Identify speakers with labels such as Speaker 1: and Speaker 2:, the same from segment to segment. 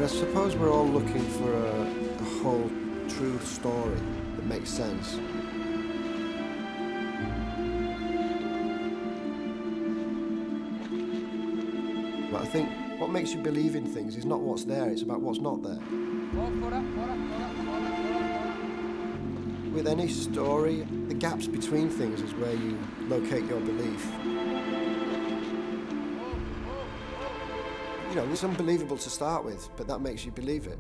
Speaker 1: I suppose we're all looking for a whole, true story that makes sense. But I think what makes you believe in things is not what's there, it's about what's not there. With any story, the gaps between things is where you locate your belief. You know, it's unbelievable to start with, but that makes you believe it.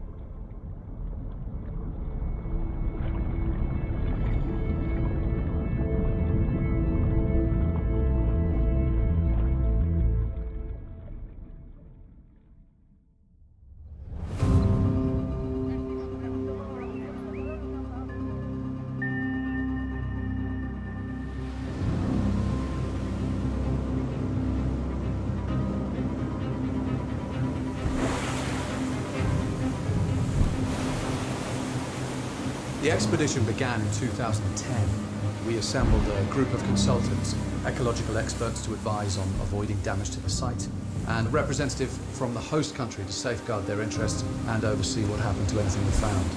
Speaker 2: The expedition began in 2010. We assembled a group of consultants, ecological experts to advise on avoiding damage to the site, and a representative from the host country to safeguard their interests and oversee what happened to anything we found.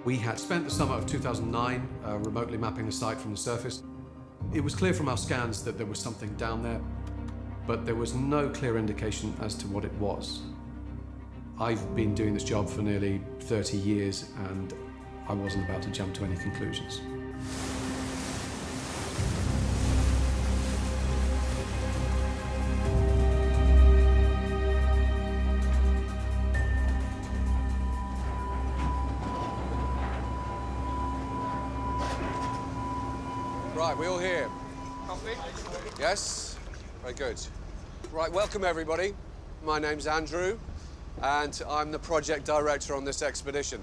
Speaker 2: We had spent the summer of 2009 remotely mapping the site from the surface. It was clear from our scans that there was something down there, but there was no clear indication as to what it was. I've been doing this job for nearly 30 years, and I wasn't about to jump to any conclusions.
Speaker 3: Right, we all here? Coffee? Yes? Very good. Right, welcome everybody. My name's Andrew, and I'm the project director on this expedition.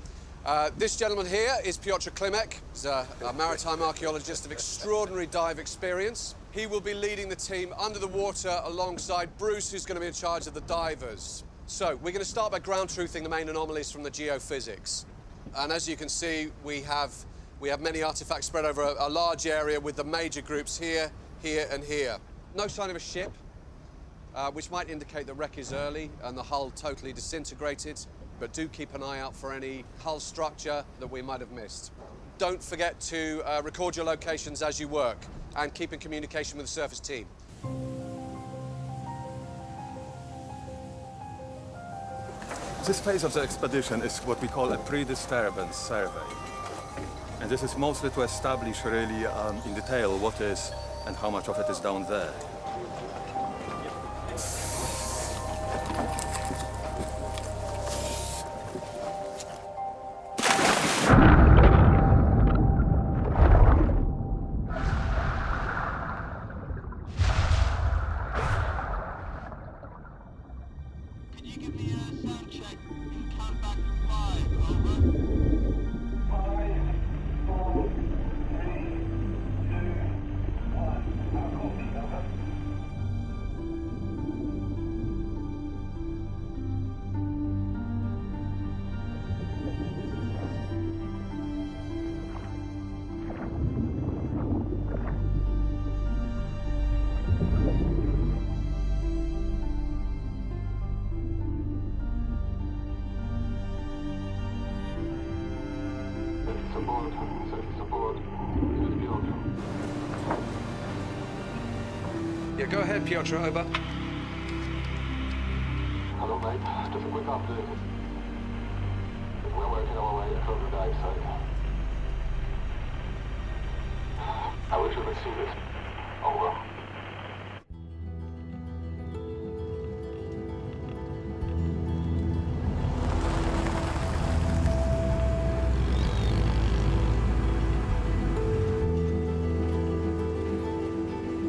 Speaker 3: This gentleman here is Piotr Klimek. He's a maritime archaeologist of extraordinary dive experience. He will be leading the team under the water alongside Bruce, who's going to be in charge of the divers. So, we're going to start by ground truthing the main anomalies from the geophysics. And as you can see, we have many artifacts spread over a large area with the major groups here, here, and here. No sign of a ship, which might indicate the wreck is early and the hull totally disintegrated, but do keep an eye out for any hull structure that we might have missed. Don't forget to record your locations as you work and keep in communication with the surface team.
Speaker 4: This phase of the expedition is what we call a pre-disturbance survey. And this is mostly to establish really in detail what is and how much of it is down there.
Speaker 2: Yeah, go ahead, Piotr, over.
Speaker 5: Hello, mate. Just a quick update. We're working our way across the dive site. I wish you could see this. Over.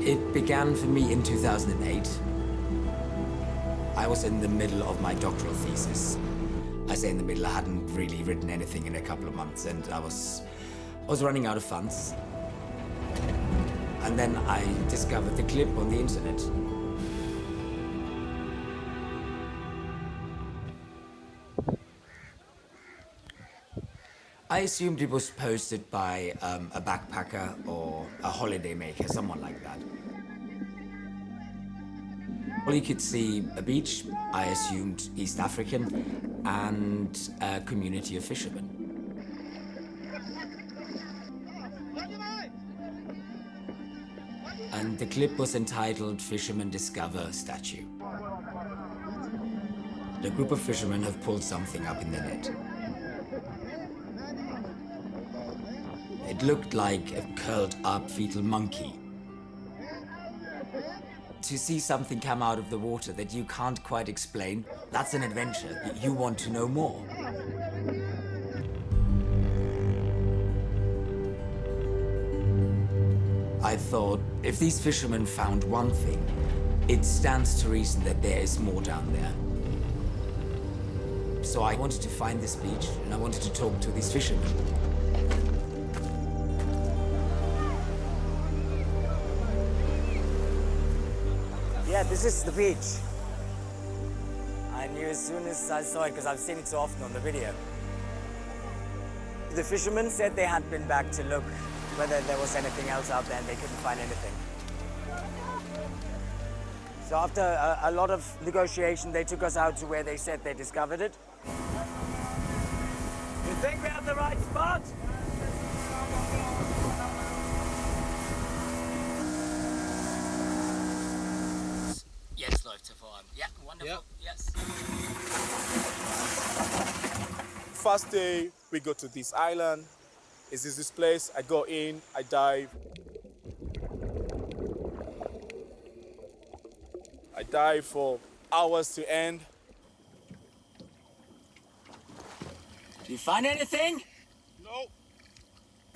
Speaker 6: It began for me in 2008. I was in the middle of my doctoral thesis. I say in the middle, I hadn't really written anything in a couple of months, and I was running out of funds. And then I discovered the clip on the internet. I assumed it was posted by a backpacker or a holiday maker, someone like that. Well, you could see a beach, I assumed East African, and a community of fishermen. And the clip was entitled Fishermen Discover Statue. The group of fishermen have pulled something up in the net. It looked like a curled up fetal monkey. To see something come out of the water that you can't quite explain, that's an adventure. You want to know more. I thought, if these fishermen found one thing, it stands to reason that there is more down there. So I wanted to find this beach, and I wanted to talk to these fishermen.
Speaker 7: Yeah, this is the beach. I knew as soon as I saw it because I've seen it so often on the video. The fishermen said they had been back to look whether there was anything else out there and they couldn't find anything. So after a lot of negotiation, they took us out to where they said they discovered it. You think we have the right spot?
Speaker 6: Jetzt läuft hervorragend. Ja, wonderful. Yes.
Speaker 8: First day, we go to this island. Is this place? I go in, I dive. I dive for hours to end.
Speaker 7: Did you find anything?
Speaker 8: No.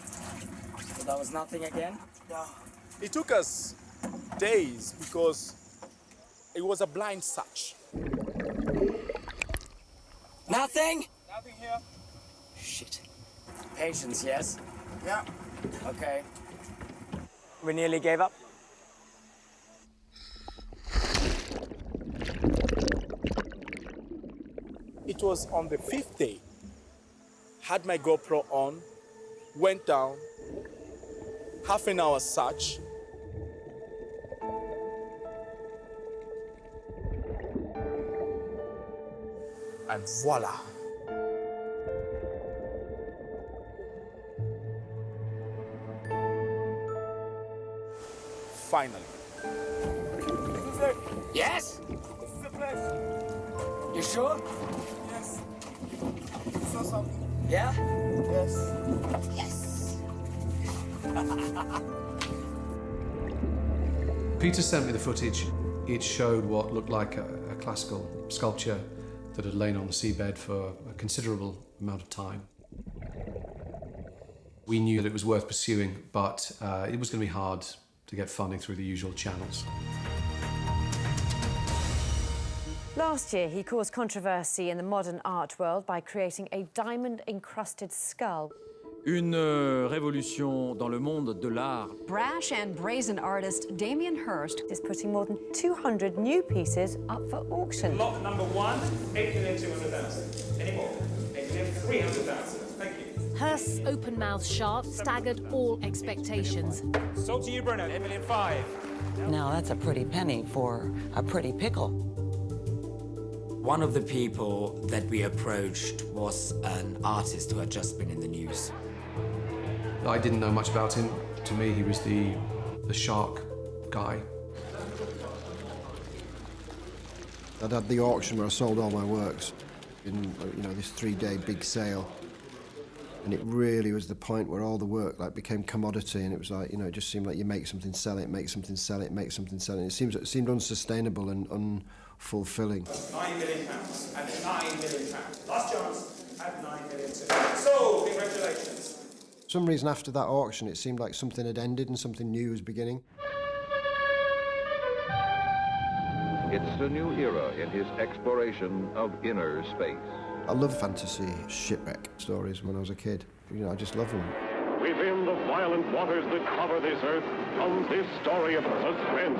Speaker 7: So that was nothing again?
Speaker 8: No. It took us days because it was a blind search.
Speaker 7: Nothing?
Speaker 8: Nothing here.
Speaker 7: Shit. Patience, yes?
Speaker 8: Yeah.
Speaker 7: Okay. We nearly gave up.
Speaker 8: It was on the 5th day. Had my GoPro on, went down, half an hour search. And voila. Finally. This is it.
Speaker 7: Yes?
Speaker 8: This is the place.
Speaker 7: You sure?
Speaker 8: Yes. Saw something.
Speaker 7: Yeah?
Speaker 8: Yes.
Speaker 7: Yes.
Speaker 2: Peter sent me the footage. It showed what looked like a classical sculpture that had lain on the seabed for a considerable amount of time. We knew that it was worth pursuing, but it was going to be hard to get funding through the usual channels.
Speaker 9: Last year, he caused controversy in the modern art world by creating a diamond-encrusted skull.
Speaker 10: Une révolution dans le monde de l'art.
Speaker 11: Brash and brazen artist Damien Hirst
Speaker 9: Is putting more than 200 new pieces up for auction.
Speaker 12: Lot number 1, 8,200,000. Any more? 8,300,000. Thank you.
Speaker 11: Hirst's open-mouthed sharp staggered all expectations.
Speaker 12: Sold to you, Bruno. 8,500,000.
Speaker 13: Now that's a pretty penny for a pretty pickle.
Speaker 6: One of the people that we approached was an artist who had just been in the news.
Speaker 2: I didn't know much about him. To me, he was the shark guy.
Speaker 1: I'd had the auction where I sold all my works in, this 3-day big sale. And it really was the point where all the work became commodity, and it was it just seemed like you make something, sell it, make something, sell it, make something, sell it. It seemed unsustainable and unfulfilling.
Speaker 12: £9 million and £9 million. Last chance at £9 million. So, congratulations.
Speaker 1: For some reason after that auction, it seemed like something had ended and something new was beginning.
Speaker 14: It's a new era in his exploration of inner space.
Speaker 1: I love fantasy shipwreck stories when I was a kid. I just love them.
Speaker 5: Within the violent waters that cover this earth comes this story of suspense,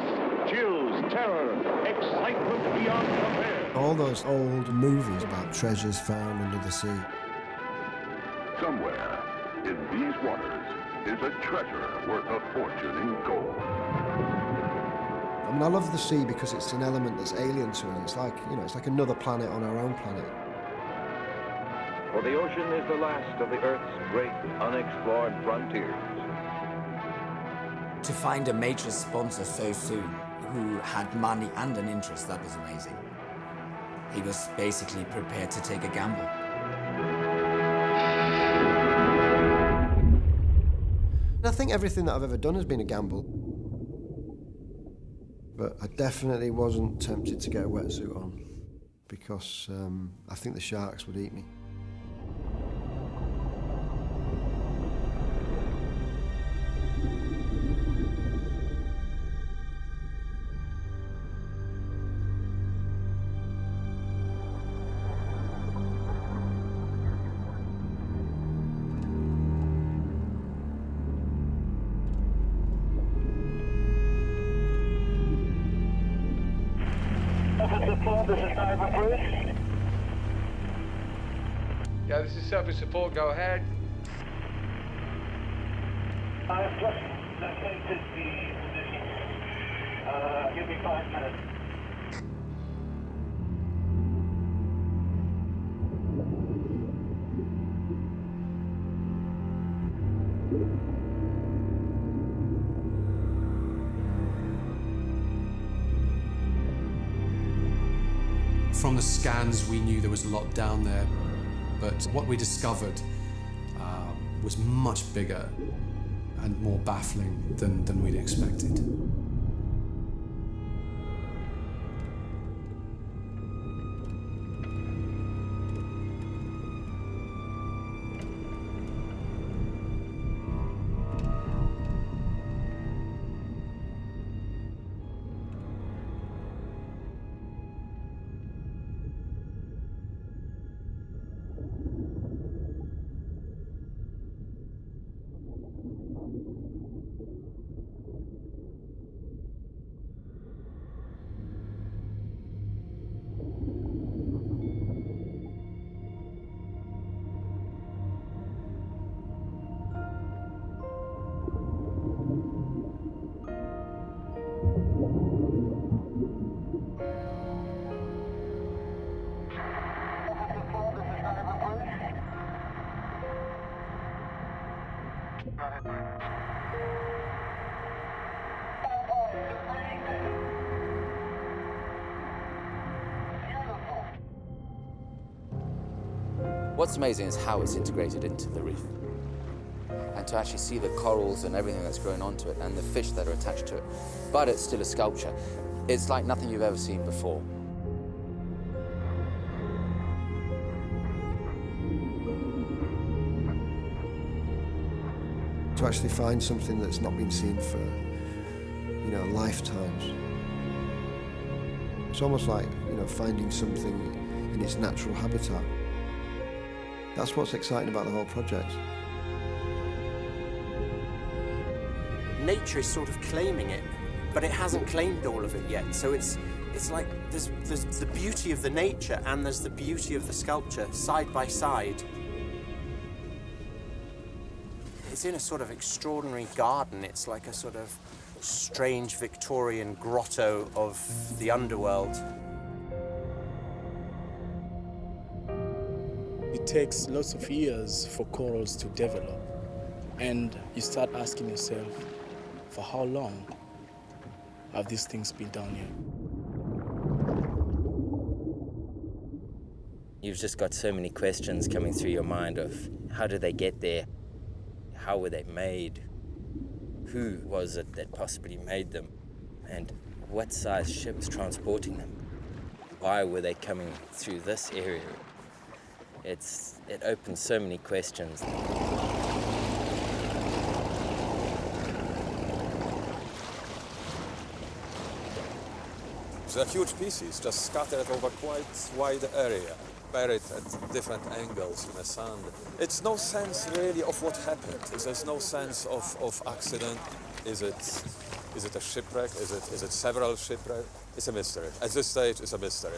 Speaker 5: chills, terror, excitement beyond compare.
Speaker 1: All those old movies about treasures found under the sea.
Speaker 14: Somewhere in these waters is a treasure worth a fortune in gold.
Speaker 1: I'm mean, I love the sea because it's an element that's alien to us. It's like, you know, it's like another planet on our own planet.
Speaker 14: For the ocean is the last of the Earth's great unexplored frontiers.
Speaker 6: To find a major sponsor so soon, who had money and an interest, that was amazing. He was basically prepared to take a gamble.
Speaker 1: I think everything that I've ever done has been a gamble. But I definitely wasn't tempted to get a wetsuit on because I think the sharks would eat me.
Speaker 15: This is Diver Bruce.
Speaker 3: Yeah, this is service support. Go ahead.
Speaker 15: I've just located the position. Give me 5 minutes.
Speaker 2: From the scans, we knew there was a lot down there, but what we discovered was much bigger and more baffling than we'd expected.
Speaker 16: What's amazing is how it's integrated into the reef. And to actually see the corals and everything that's growing onto it and the fish that are attached to it. But it's still a sculpture. It's like nothing you've ever seen before.
Speaker 1: To actually find something that's not been seen for, you know, lifetimes. It's almost like, you know, finding something in its natural habitat. That's what's exciting about the whole project.
Speaker 17: Nature is sort of claiming it, but it hasn't claimed all of it yet. So it's like there's the beauty of the nature and there's the beauty of the sculpture side by side. It's in a sort of extraordinary garden. It's like a sort of strange Victorian grotto of the underworld.
Speaker 8: It takes lots of years for corals to develop, and you start asking yourself, for how long have these things been down here?
Speaker 18: You've just got so many questions coming through your mind of how did they get there? How were they made? Who was it that possibly made them? And what size ship was transporting them? Why were they coming through this area? It opens so many questions.
Speaker 4: They're huge pieces, just scattered over quite wide area, buried at different angles in the sand. It's no sense really of what happened. There's no sense of accident. Is it a shipwreck? Is it several shipwrecks? It's a mystery. At this stage, it's a mystery.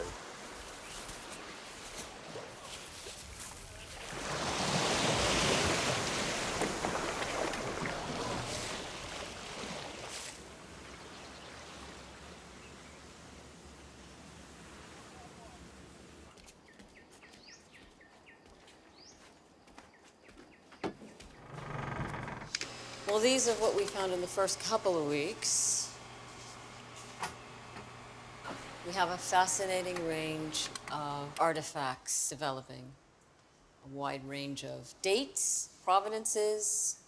Speaker 19: Well, these are what we found in the first couple of weeks. We have a fascinating range of artifacts developing, a wide range of dates, provenances.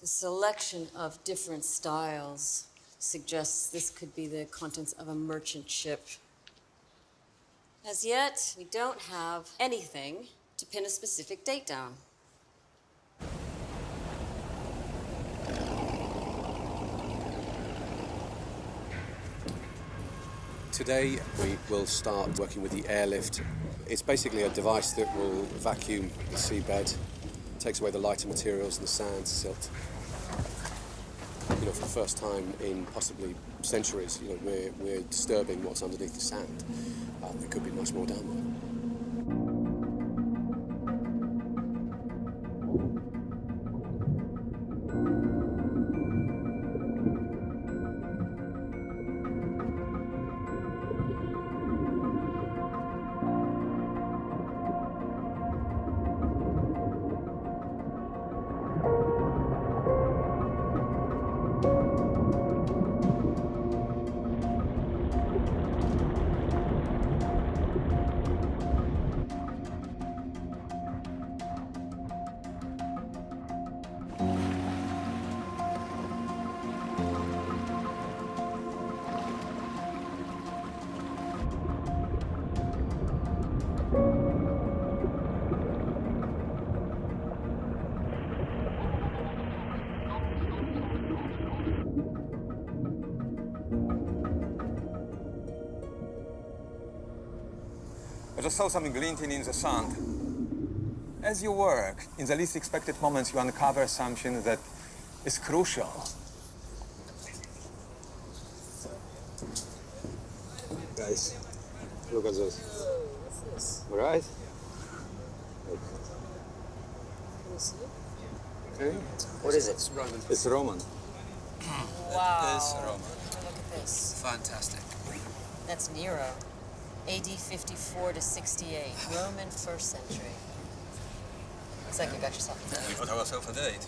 Speaker 19: The selection of different styles suggests this could be the contents of a merchant ship. As yet, we don't have anything to pin a specific date down.
Speaker 3: Today we will start working with the airlift. It's basically a device that will vacuum the seabed, takes away the lighter materials and the sand, silt. You know, for the first time in possibly centuries, you know, we're disturbing what's underneath the sand. There could be much more down there.
Speaker 4: I just saw something glinting in the sand. As you work, in the least expected moments, you uncover something that is crucial.
Speaker 3: Guys, look at this.
Speaker 19: What's this?
Speaker 3: All right?
Speaker 19: Can you see?
Speaker 3: Okay.
Speaker 19: What is it?
Speaker 3: It's Roman.
Speaker 4: It's Roman.
Speaker 19: Wow.
Speaker 16: It is Roman.
Speaker 19: Look at this.
Speaker 16: Fantastic.
Speaker 19: That's Nero. AD 54 to 68. Roman 1st century. Looks like you got yourself a date.
Speaker 4: You got ourselves a date.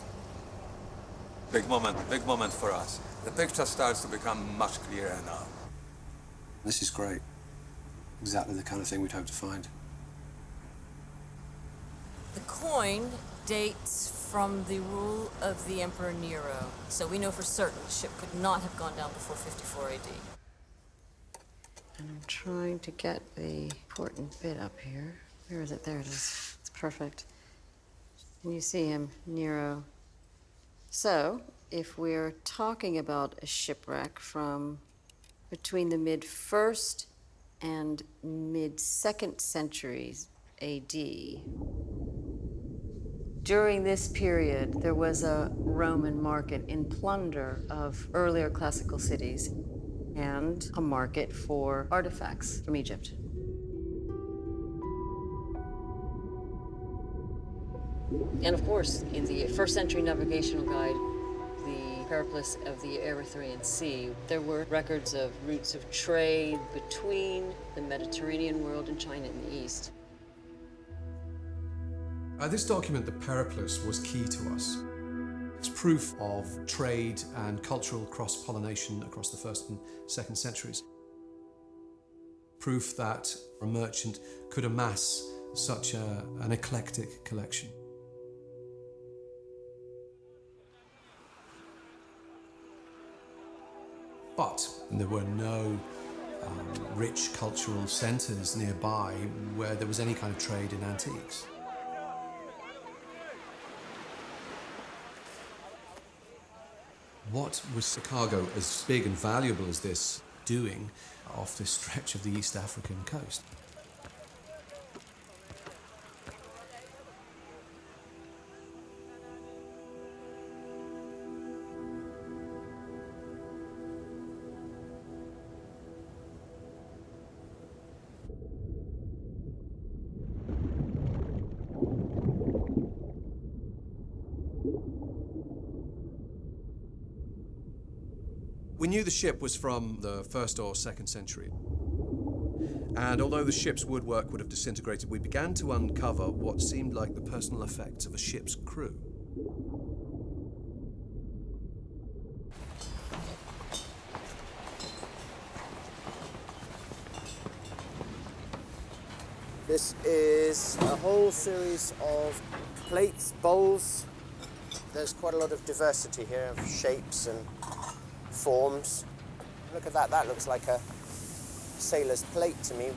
Speaker 4: Big moment for us. The picture starts to become much clearer now.
Speaker 3: This is great. Exactly the kind of thing we'd hope to find.
Speaker 19: The coin dates from the rule of the Emperor Nero, so we know for certain the ship could not have gone down before 54 AD. And I'm trying to get the important bit up here. Where is it? There it is. It's perfect. And you see him, Nero. So, if we're talking about a shipwreck from between the mid-1st and mid-2nd centuries AD, during this period, there was a Roman market in plunder of earlier classical cities and a market for artifacts from Egypt. And of course, in the 1st century navigational guide, the Periplus of the Erythraean Sea, there were records of routes of trade between the Mediterranean world and China in the east.
Speaker 2: This document, the Periplus, was key to us. It's proof of trade and cultural cross-pollination across the 1st and 2nd centuries. Proof that a merchant could amass such an eclectic collection. But there were no rich cultural centres nearby where there was any kind of trade in antiques. What was a cargo as big and valuable as this doing off this stretch of the East African coast? We knew the ship was from the 1st or 2nd century. And although the ship's woodwork would have disintegrated, we began to uncover what seemed like the personal effects of a ship's crew.
Speaker 17: This is a whole series of plates, bowls. There's quite a lot of diversity here of shapes and forms. Look at that, that looks like a sailor's plate to me.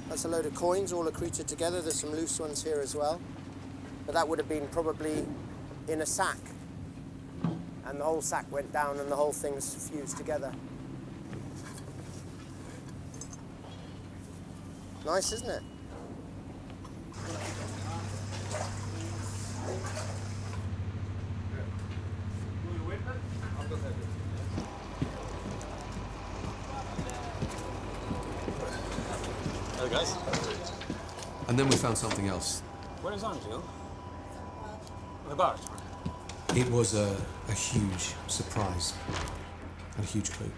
Speaker 17: That's a load of coins all accreted together. There's some loose ones here as well. But that would have been probably in a sack. And the whole sack went down and the whole thing's fused together. Nice, isn't it?
Speaker 2: Hello, guys. And then we found something else.
Speaker 12: What is on it, Jill? The bar.
Speaker 2: It was a huge surprise and a huge clue.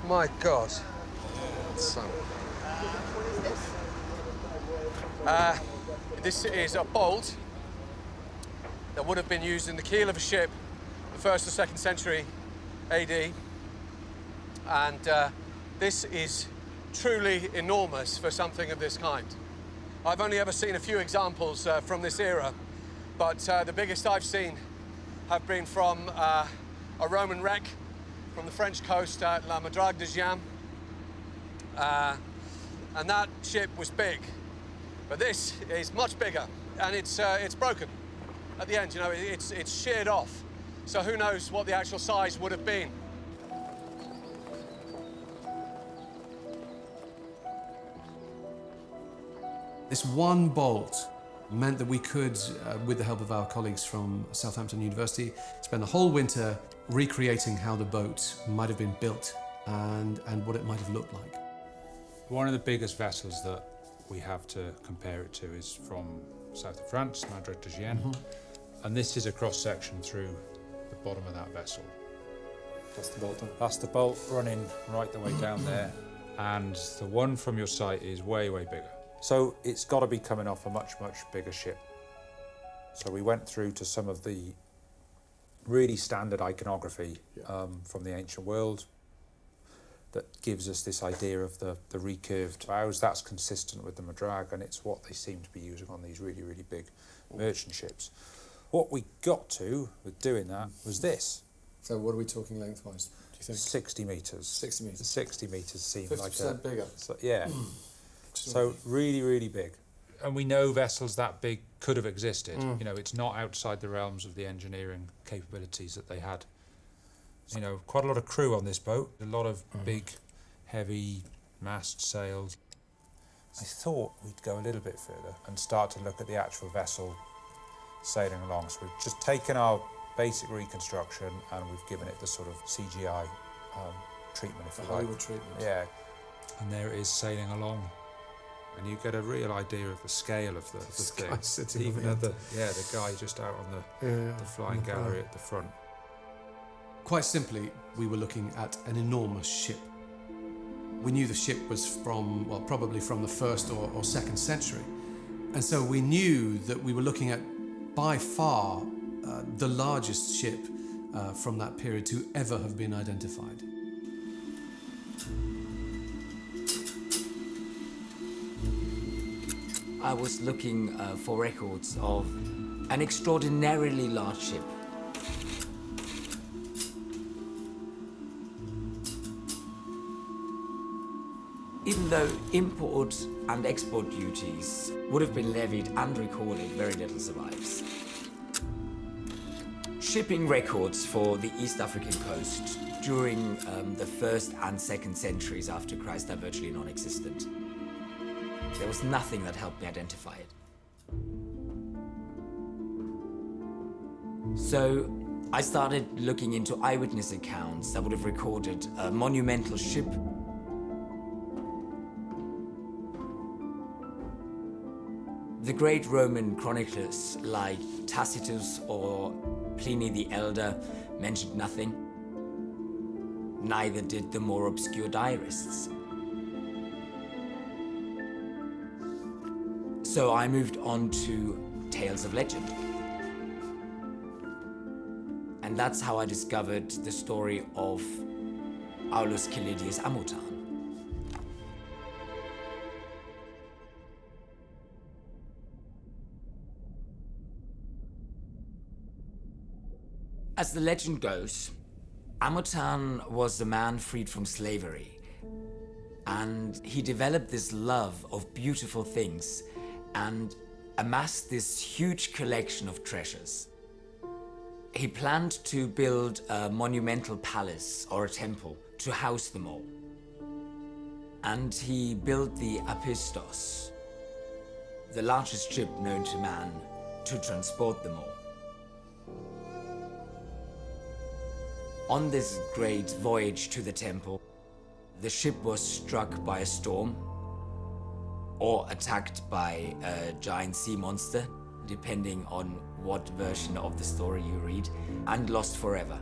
Speaker 3: My God. So. This is a bolt that would have been used in the keel of a ship the 1st or 2nd century AD. And this is truly enormous for something of this kind. I've only ever seen a few examples from this era, but the biggest I've seen have been from a Roman wreck from the French coast at La Madrague de Giam. And that ship was big, but this is much bigger, and it's broken at the end. You know, it's sheared off, so who knows what the actual size would have been.
Speaker 2: This one bolt meant that we could, with the help of our colleagues from Southampton University, spend the whole winter recreating how the boat might have been built and what it might have looked like.
Speaker 20: One of the biggest vessels that we have to compare it to is from south of France, Madrague de Giam, and this is a cross-section through the bottom of that vessel.
Speaker 21: That's the bolt.
Speaker 20: That's the bolt running right the way down there, and the one from your site is way, way bigger. So it's got to be coming off a much, much bigger ship. So we went through to some of the really standard iconography from the ancient world that gives us this idea of the recurved bows. That's consistent with the Madrague, and it's what they seem to be using on these really, really big merchant ships. What we got to with doing that was this.
Speaker 21: So what are we talking lengthwise, do you think?
Speaker 20: 60 metres.
Speaker 21: 60 metres.
Speaker 20: 60 metres seemed
Speaker 21: 50%
Speaker 20: like a...
Speaker 21: bigger.
Speaker 20: So, yeah. So really, really big. And we know vessels that big could have existed. You know, it's not outside the realms of the engineering capabilities that they had. You know, quite a lot of crew on this boat, a lot of big, heavy mast sails. I thought we'd go a little bit further and start to look at the actual vessel sailing along. So we've just taken our basic reconstruction and we've given it the sort of CGI treatment, if you like.
Speaker 21: Hollywood treatment.
Speaker 20: Yeah. And there it is sailing along. And you get a real idea of the scale of the thing.
Speaker 21: Guy sitting
Speaker 20: even
Speaker 21: on
Speaker 20: at the guy just out on the flying gallery at the front.
Speaker 2: Quite simply, we were looking at an enormous ship. We knew the ship was from, well, probably from the 1st or 2nd century. And so we knew that we were looking at, by far, the largest ship from that period to ever have been identified.
Speaker 6: I was looking for records of an extraordinarily large ship. Even though import and export duties would have been levied and recorded, very little survives. Shipping records for the East African coast during the 1st and 2nd centuries after Christ are virtually non-existent. There was nothing that helped me identify it. So I started looking into eyewitness accounts that would have recorded a monumental ship. The great Roman chroniclers like Tacitus or Pliny the Elder mentioned nothing. Neither did the more obscure diarists. So I moved on to Tales of Legend. And that's how I discovered the story of Aulus Gellidius Amutan. As the legend goes, Amutan was a man freed from slavery, and he developed this love of beautiful things and amassed this huge collection of treasures. He planned to build a monumental palace or a temple to house them all. And he built the Apistos, the largest ship known to man, to transport them all. On this great voyage to the temple, the ship was struck by a storm or attacked by a giant sea monster, depending on what version of the story you read, and lost forever.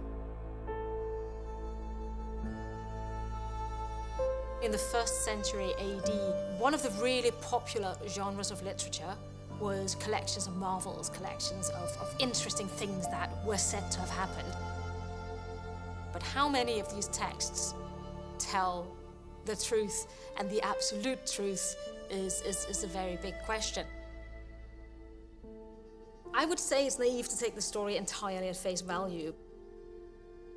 Speaker 11: In the 1st century AD, one of the really popular genres of literature was collections of marvels, collections of interesting things that were said to have happened. But how many of these texts tell the truth, and the absolute truth is a very big question. I would say it's naive to take the story entirely at face value,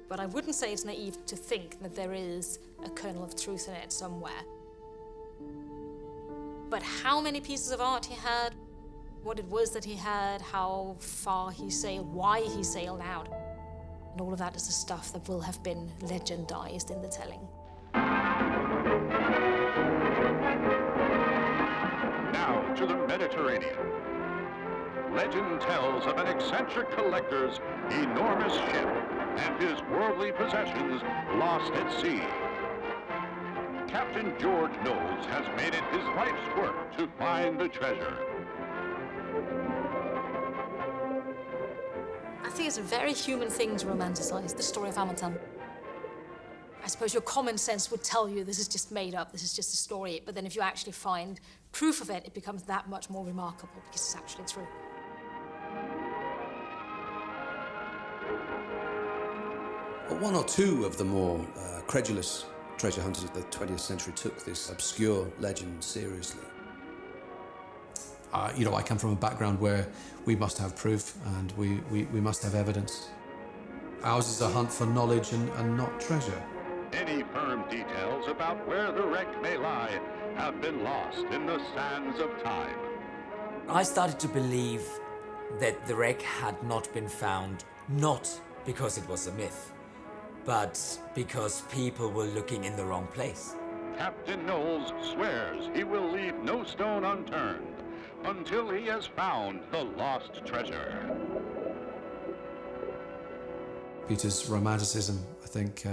Speaker 11: but I wouldn't say it's naive to think that there is a kernel of truth in it somewhere. But how many pieces of art he had, what it was that he had, how far he sailed, why he sailed out, and all of that is the stuff that will have been legendized in the telling.
Speaker 5: Now to the Mediterranean. Legend tells of an eccentric collector's enormous ship and his worldly possessions lost at sea. Captain George Knowles has made it his life's work to find the treasure.
Speaker 11: I think it's a very human thing to romanticize the story of Amutan. I suppose your common sense would tell you this is just made up, this is just a story, but then if you actually find proof of it, it becomes that much more remarkable because it's actually true.
Speaker 3: Well, one or two of the more credulous treasure hunters of the 20th century took this obscure legend seriously.
Speaker 2: I come from a background where we must have proof and we must have evidence. Ours is a hunt for knowledge and not treasure.
Speaker 5: Any firm details about where the wreck may lie have been lost in the sands of time.
Speaker 6: I started to believe that the wreck had not been found, not because it was a myth, but because people were looking in the wrong place.
Speaker 5: Captain Knowles swears he will leave no stone unturned until he has found the lost treasure.
Speaker 2: Peter's romanticism, I think,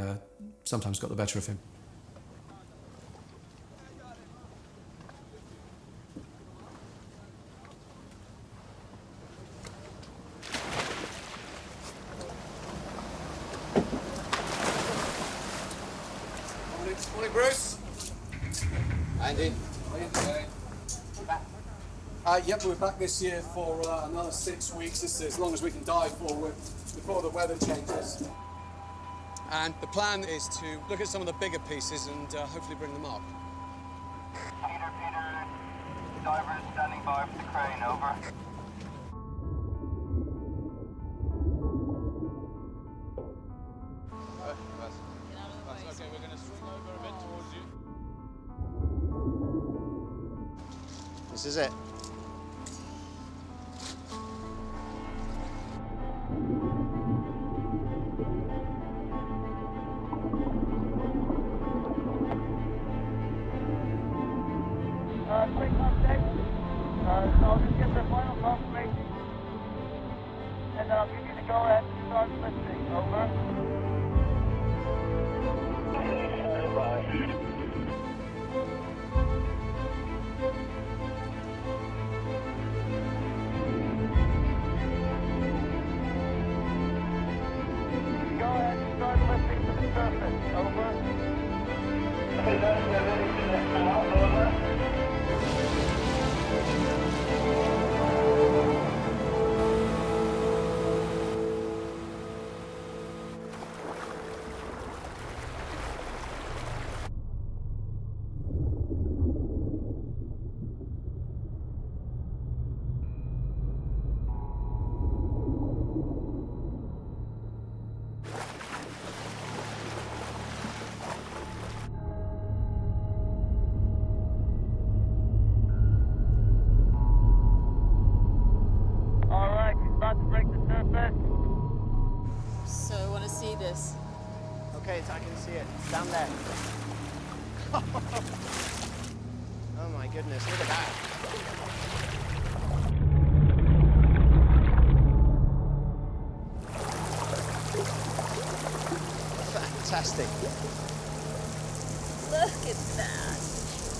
Speaker 2: sometimes got the better of him.
Speaker 3: Morning, Bruce. Andy.
Speaker 7: Yep, we're back this year for another 6 weeks. This is as long as we can dive forward before the weather changes.
Speaker 3: And the plan is to look at some of the bigger pieces and hopefully bring them up.
Speaker 15: Peter, divers standing by for the crane, over.
Speaker 3: Okay, we're going to swing over a bit towards you. This is it.
Speaker 15: Quick update. So I'll just get the final confirmation. And then I'll give you the go-ahead to start lifting. Over. Go ahead and start lifting to the surface. Over. Okay, that's everything now. Over. Alright, she's about to break the surface.
Speaker 19: So I want to see this.
Speaker 17: Okay, I can see it. It's down there. Oh my goodness, look at that. Fantastic.
Speaker 19: Look at that.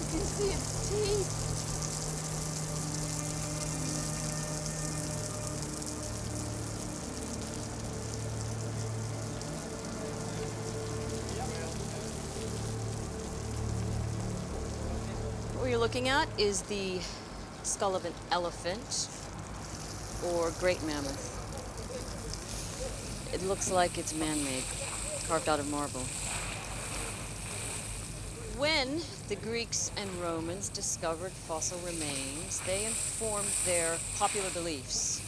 Speaker 19: You can see its teeth. What you're looking at is the skull of an elephant or great mammoth. It looks like it's man-made, carved out of marble. When the Greeks and Romans discovered fossil remains, they informed their popular beliefs.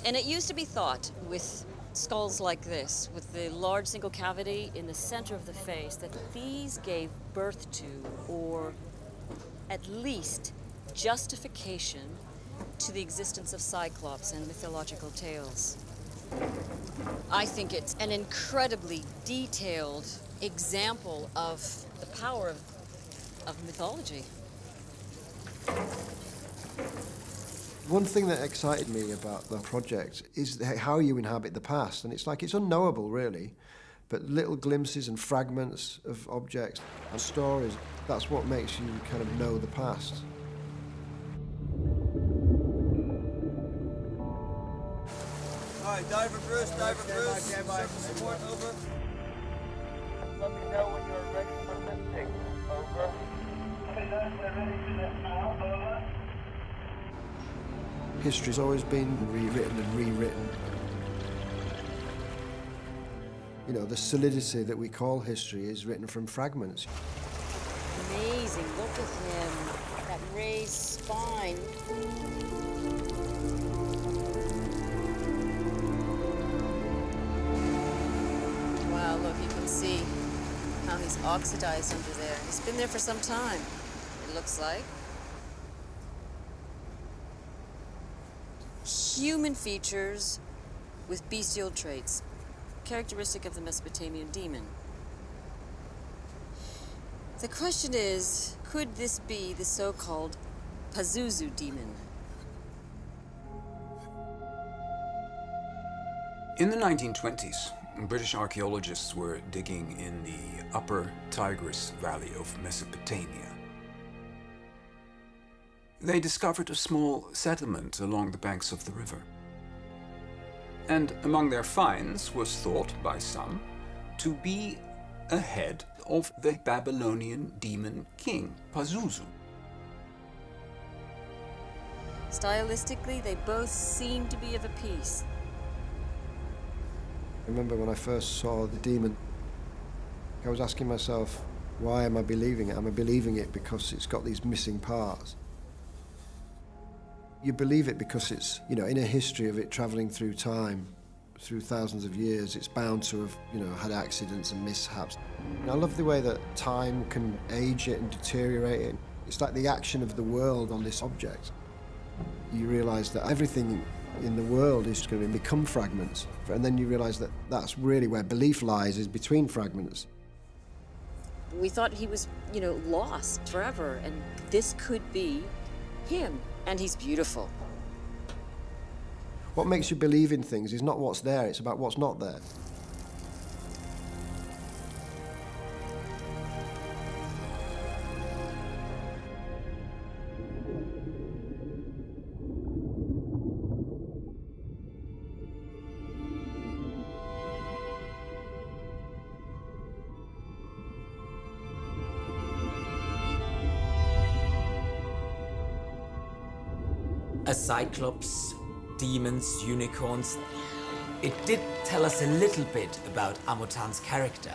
Speaker 19: And it used to be thought, with skulls like this, with the large single cavity in the center of the face, that these gave birth to, or at least justification to the existence of Cyclops and mythological tales. I think it's an incredibly detailed example of the power of mythology.
Speaker 1: One thing that excited me about the project is how you inhabit the past, and it's like it's unknowable, really, but little glimpses and fragments of objects and stories, that's what makes you kind of know the past.
Speaker 10: All right, diver Bruce, surface support, over.
Speaker 15: Let me know when you're ready for lifting. Over. Okay, guys, we're ready to lift now. Over.
Speaker 1: History's always been rewritten and rewritten. You know, the solidity that we call history is written from fragments.
Speaker 19: Amazing, look at him, that raised spine. Wow, look, you can see how he's oxidized under there. He's been there for some time, it looks like. Human features with bestial traits, characteristic of the Mesopotamian demon. The question is, could this be the so-called Pazuzu demon?
Speaker 22: In the 1920s, British archaeologists were digging in the upper Tigris Valley of Mesopotamia. They discovered a small settlement along the banks of the river. And among their finds was thought by some to be a head of the Babylonian demon king, Pazuzu.
Speaker 19: Stylistically, they both seem to be of a piece.
Speaker 1: I remember when I first saw the demon, I was asking myself, why am I believing it? Am I believing it because it's got these missing parts? You believe it because it's, you know, in a history of it travelling through time, through thousands of years, it's bound to have, you know, had accidents and mishaps. And I love the way that time can age it and deteriorate it. It's like the action of the world on this object. You realise that everything in the world is going to become fragments. And then you realise that that's really where belief lies, is between fragments.
Speaker 19: We thought he was, you know, lost forever, and this could be him. And he's beautiful.
Speaker 1: What makes you believe in things is not what's there, it's about what's not there.
Speaker 6: A cyclops, demons, unicorns. It did tell us a little bit about Amotan's character.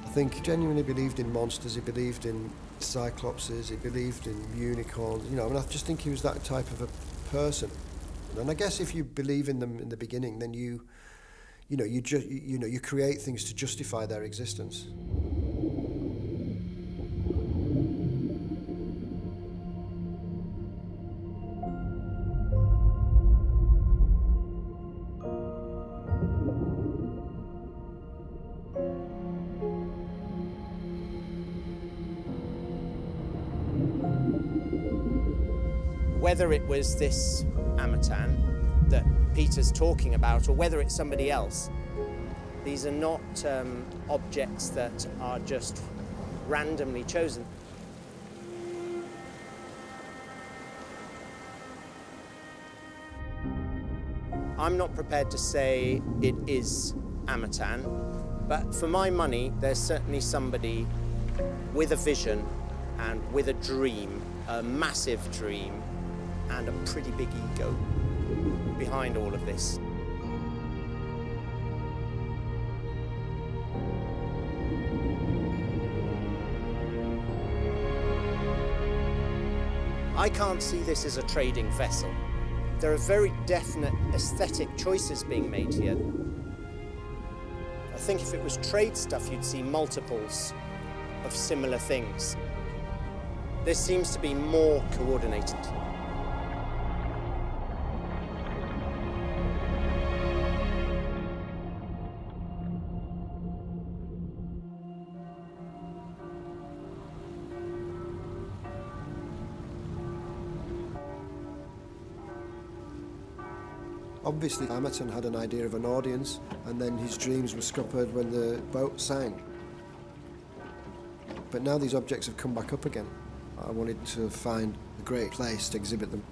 Speaker 1: I think he genuinely believed in monsters, he believed in cyclopses, he believed in unicorns, you know, and I just think he was that type of a person. And I guess if you believe in them in the beginning, then you create things to justify their existence.
Speaker 17: Whether it was this Amatan that Peter's talking about, or whether it's somebody else, these are not objects that are just randomly chosen. I'm not prepared to say it is Amatan, but for my money, there's certainly somebody with a vision and with a dream, a massive dream, and a pretty big ego behind all of this. I can't see this as a trading vessel. There are very definite aesthetic choices being made here. I think if it was trade stuff, you'd see multiples of similar things. This seems to be more coordinated.
Speaker 1: Obviously, Amatan had an idea of an audience, and then his dreams were scuppered when the boat sank. But now these objects have come back up again. I wanted to find a great place to exhibit them.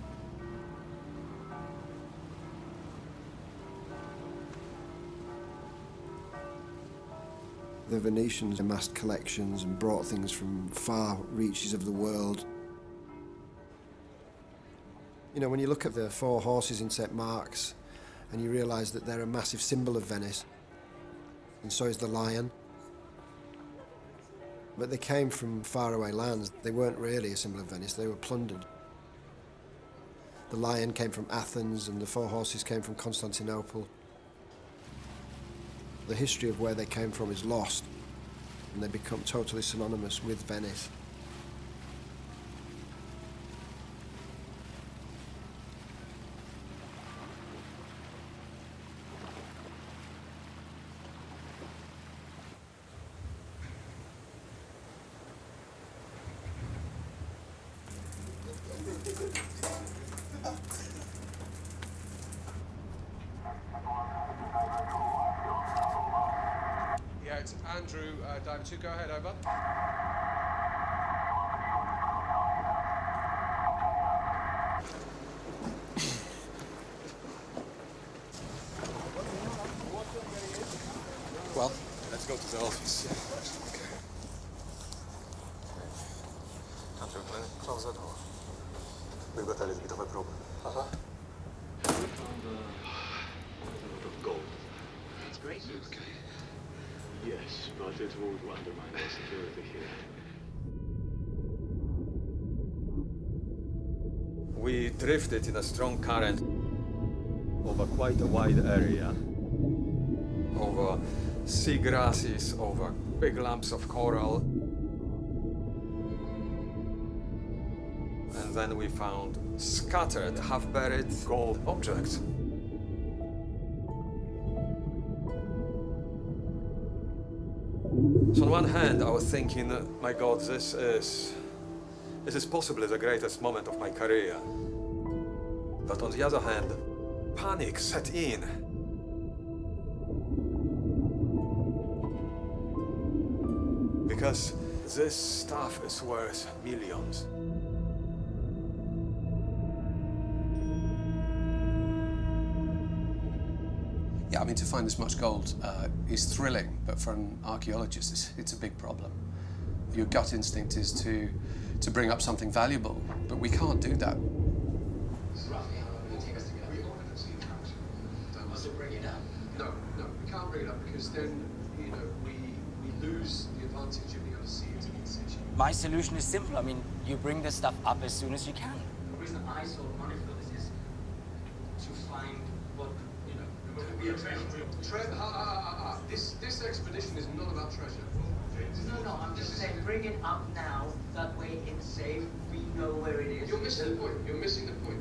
Speaker 1: The Venetians amassed collections and brought things from far reaches of the world. You know, when you look at the 4 horses in St. Mark's, and you realise that they're a massive symbol of Venice, and so is the lion. But they came from faraway lands. They weren't really a symbol of Venice, they were plundered. The lion came from Athens, and the 4 horses came from Constantinople. The history of where they came from is lost, and they become totally synonymous with Venice.
Speaker 3: Yeah, it's Andrew, Diver 2, go ahead, over. Well, let's go to the office.
Speaker 9: Andrew, close the door. We've got a little bit of a problem.
Speaker 3: Uh-huh.
Speaker 9: A lot of gold.
Speaker 13: That's great news.
Speaker 9: Okay. Yes, but it would undermine our security here.
Speaker 4: We drifted in a strong current over quite a wide area, over seagrasses, over big lumps of coral. And then we found scattered, half-buried gold objects. So on one hand, I was thinking, my God, this is possibly the greatest moment of my career. But on the other hand, panic set in. Because this stuff is worth millions.
Speaker 3: I mean, to find this much gold is thrilling, but for an archaeologist, it's a big problem. Your gut instinct is to bring up something valuable, but we can't do that.
Speaker 13: Roughly how long will it take us to get up? We ordered to count. Was it bring it up?
Speaker 3: No, we can't bring it up because then, you know, we lose the advantage of being able to see it in situ.
Speaker 8: My solution is simple. I mean, you bring this stuff up as soon as you can.
Speaker 13: The reason I saw money for this is to find what, you know, what could be a treasure.
Speaker 3: This expedition is not about treasure.
Speaker 13: No, I'm just saying bring it up now. That way it's safe. We know where it is.
Speaker 3: You're missing the point. You're missing the point.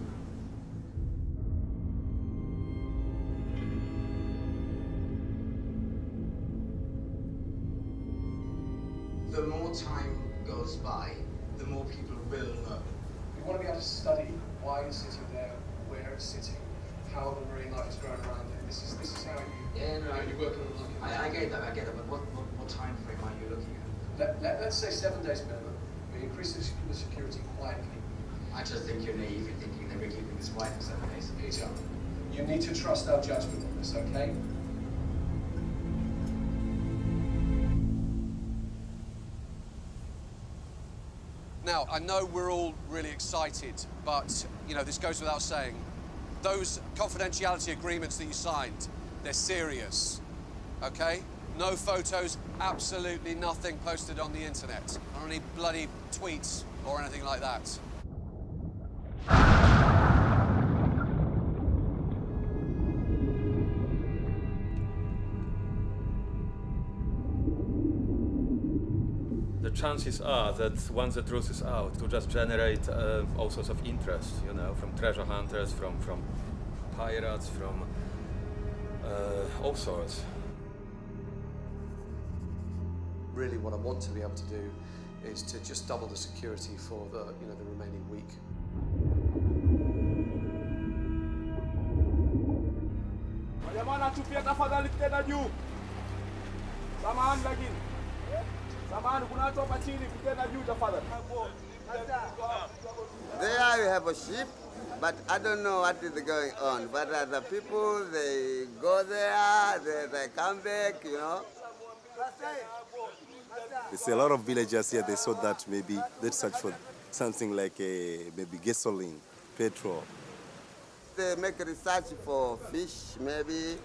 Speaker 13: The more time goes by, the more people will know.
Speaker 7: We want to be able to study why it's sitting there, where it's sitting, how the marine life has grown around it. This is how you work on it.
Speaker 13: I get that, but what time frame are you looking at?
Speaker 7: Let's say 7 days minimum. We increase the security quietly.
Speaker 13: I just think you're naive in thinking that we're keeping this quiet for 7 days.
Speaker 7: Peter, you need to trust our judgment on this, okay?
Speaker 3: Now, I know we're all really excited, but, you know, this goes without saying. Those confidentiality agreements that you signed, they're serious, okay? No photos, absolutely nothing posted on the internet. Not any bloody tweets or anything like that.
Speaker 4: The chances are that once the truth is out, to just generate all sorts of interest, you know, from treasure hunters, from pirates, from all sorts.
Speaker 3: Really, what I want to be able to do is to just double the security for the remaining week.
Speaker 14: There you have a ship, but I don't know what is going on. But the people, they go there, they come back, you know.
Speaker 23: There's a lot of villagers here, they saw that maybe they'd search for something like maybe gasoline, petrol.
Speaker 14: They make research for fish, maybe.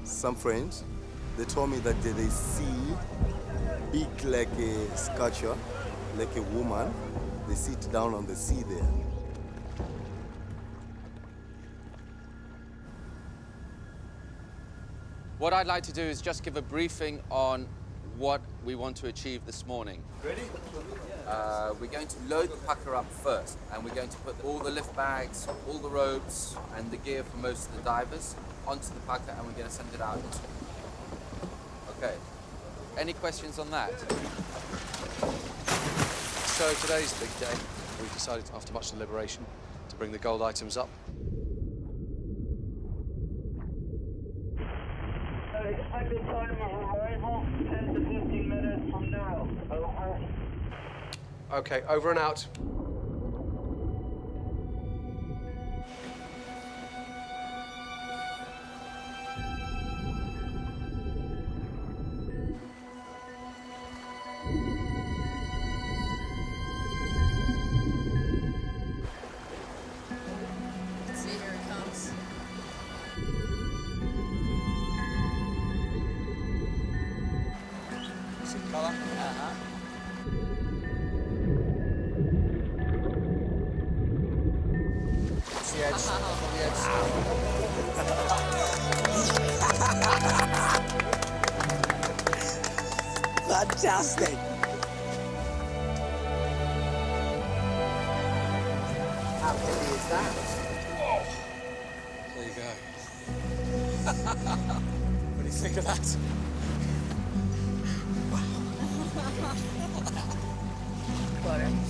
Speaker 23: Some friends, they told me that they see big like a sculpture, like a woman. They sit down on the sea there.
Speaker 16: What I'd like to do is just give a briefing on what we want to achieve this morning.
Speaker 10: Ready?
Speaker 16: We're going to load the pucker up first, and we're going to put all the lift bags, all the ropes, and the gear for most of the divers onto the pucker, and we're going to send it out. Okay. Any questions on that?
Speaker 3: So today's the big day. We decided, after much deliberation, to bring the gold items up.
Speaker 15: Expected time of arrival, 10 to 15 minutes from now. Over.
Speaker 3: Okay, over and out.
Speaker 19: See, here it comes.
Speaker 3: See the colour?
Speaker 17: It's the edge. On the edge.
Speaker 6: Fantastic.
Speaker 17: How heavy is that?
Speaker 3: There you go. What do you think of that?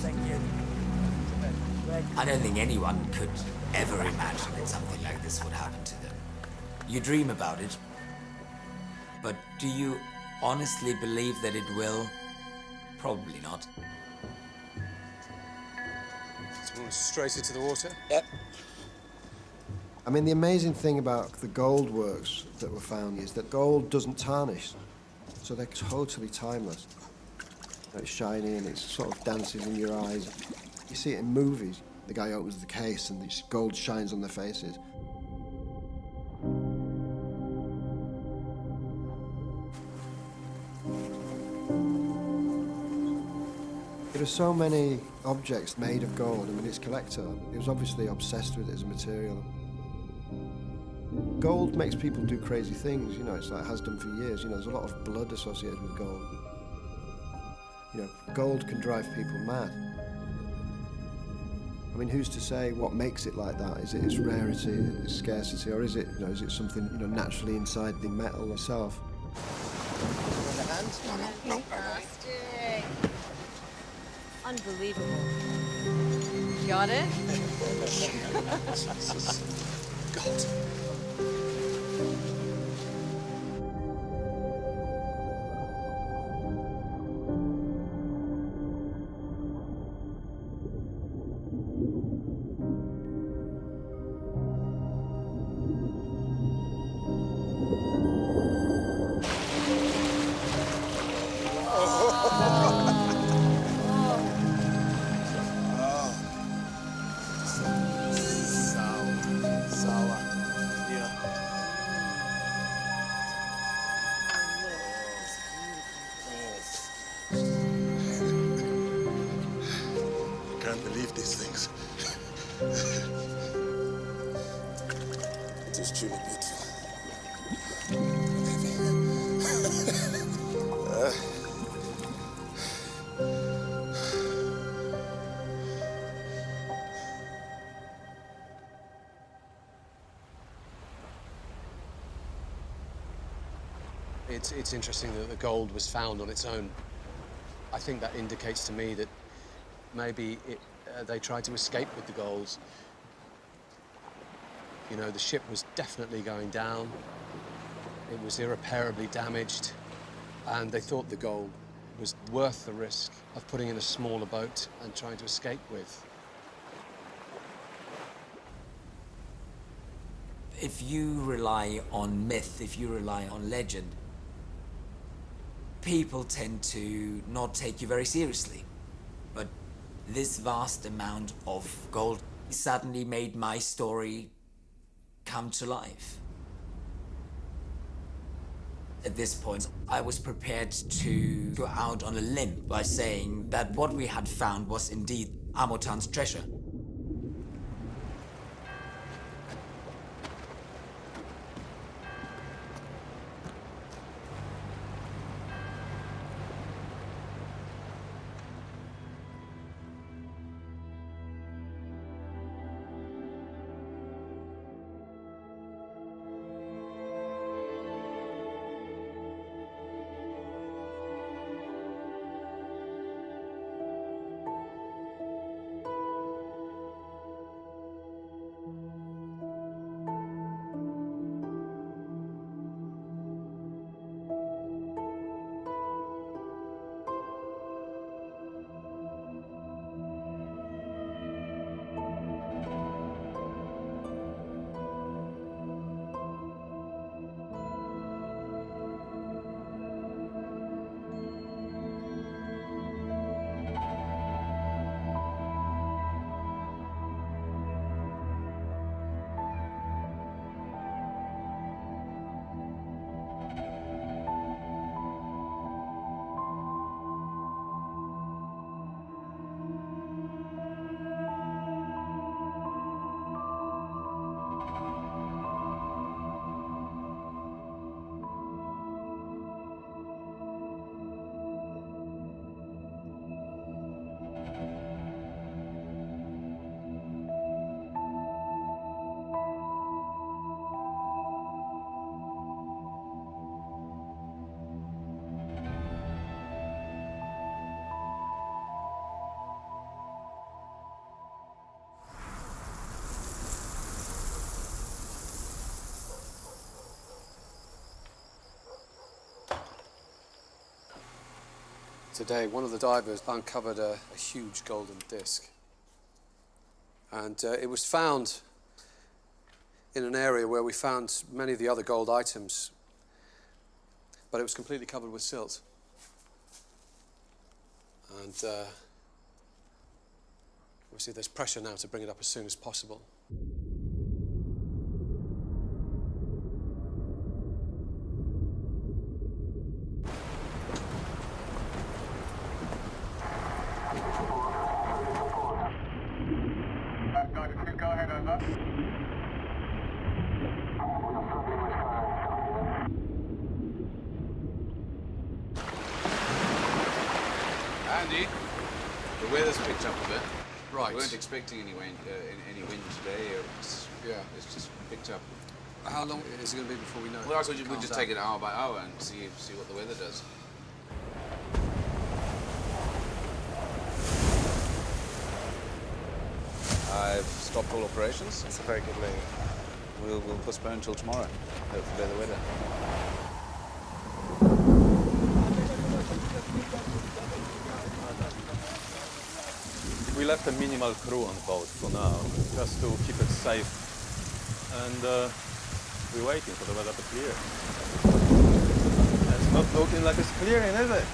Speaker 6: Thank you. I don't think anyone could ever imagine that something like this would happen to them. You dream about it, but do you honestly believe that it will? Probably not.
Speaker 3: straight into the water?
Speaker 17: Yep.
Speaker 1: I mean, the amazing thing about the gold works that were found is that gold doesn't tarnish, so they're totally timeless. It's shiny and it sort of dances in your eyes. You see it in movies. The guy opens the case and this gold shines on their faces. There are so many objects made of gold. I mean, this collector, he was obviously obsessed with it as a material. Gold makes people do crazy things, you know, it's like it has done for years. You know, there's a lot of blood associated with gold. You know, gold can drive people mad. I mean, who's to say what makes it like that? Is it its rarity, its scarcity, or is it, you know, is it something, you know, naturally inside the metal itself?
Speaker 19: Fantastic. Unbelievable. Got it?
Speaker 3: Jesus. God.
Speaker 23: Can't believe these things. It is truly beautiful.
Speaker 3: It's interesting that the gold was found on its own. I think that indicates to me that maybe they tried to escape with the gold. You know, the ship was definitely going down. It was irreparably damaged, and they thought the gold was worth the risk of putting in a smaller boat and trying to escape with.
Speaker 6: If you rely on myth, if you rely on legend, people tend to not take you very seriously. But this vast amount of gold suddenly made my story come to life. At this point, I was prepared to go out on a limb by saying that what we had found was indeed Amotan's treasure.
Speaker 3: Today, one of the divers uncovered a huge golden disc. And it was found in an area where we found many of the other gold items, but it was completely covered with silt. And obviously there's pressure now to bring it up as soon as possible.
Speaker 12: Andy, the weather's picked up a bit.
Speaker 3: Right.
Speaker 12: We weren't expecting any wind today. It's just picked up.
Speaker 3: How long is it going to be before we know?
Speaker 12: Well, I thought we'd just take it hour by hour and see what the weather does. I've stopped all operations.
Speaker 18: That's a very good lead.
Speaker 12: We'll postpone until tomorrow. Hope for better weather.
Speaker 4: We left a minimal crew on board for now, just to keep it safe. And we're waiting for the weather to clear. It's not looking like it's clearing, is it?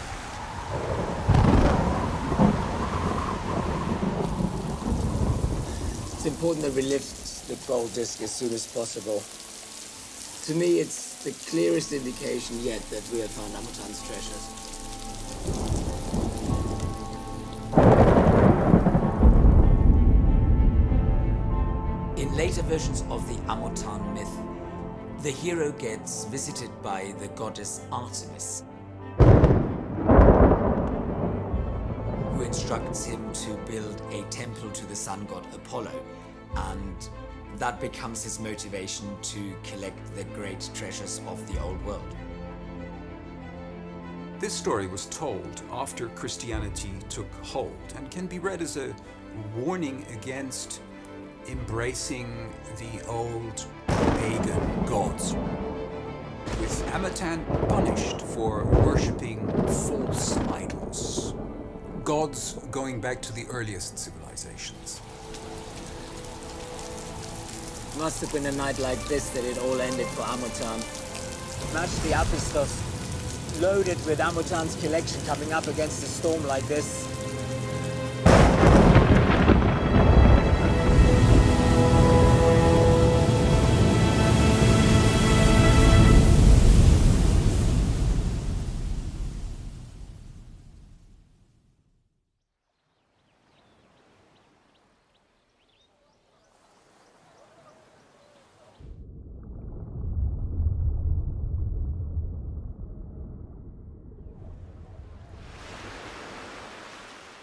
Speaker 6: It's important that we lift the gold disc as soon as possible. To me, it's the clearest indication yet that we have found Amotan's treasures. In later versions of the Amotan myth, the hero gets visited by the goddess Artemis, who instructs him to build a temple to the sun god Apollo, and that becomes his motivation to collect the great treasures of the old world.
Speaker 22: This story was told after Christianity took hold and can be read as a warning against embracing the old pagan gods, with Amotan punished for worshipping false idols, gods going back to the earliest civilizations.
Speaker 6: Must have been a night like this that it all ended for Amotan. Imagine the Apistos loaded with Amotan's collection coming up against a storm like this.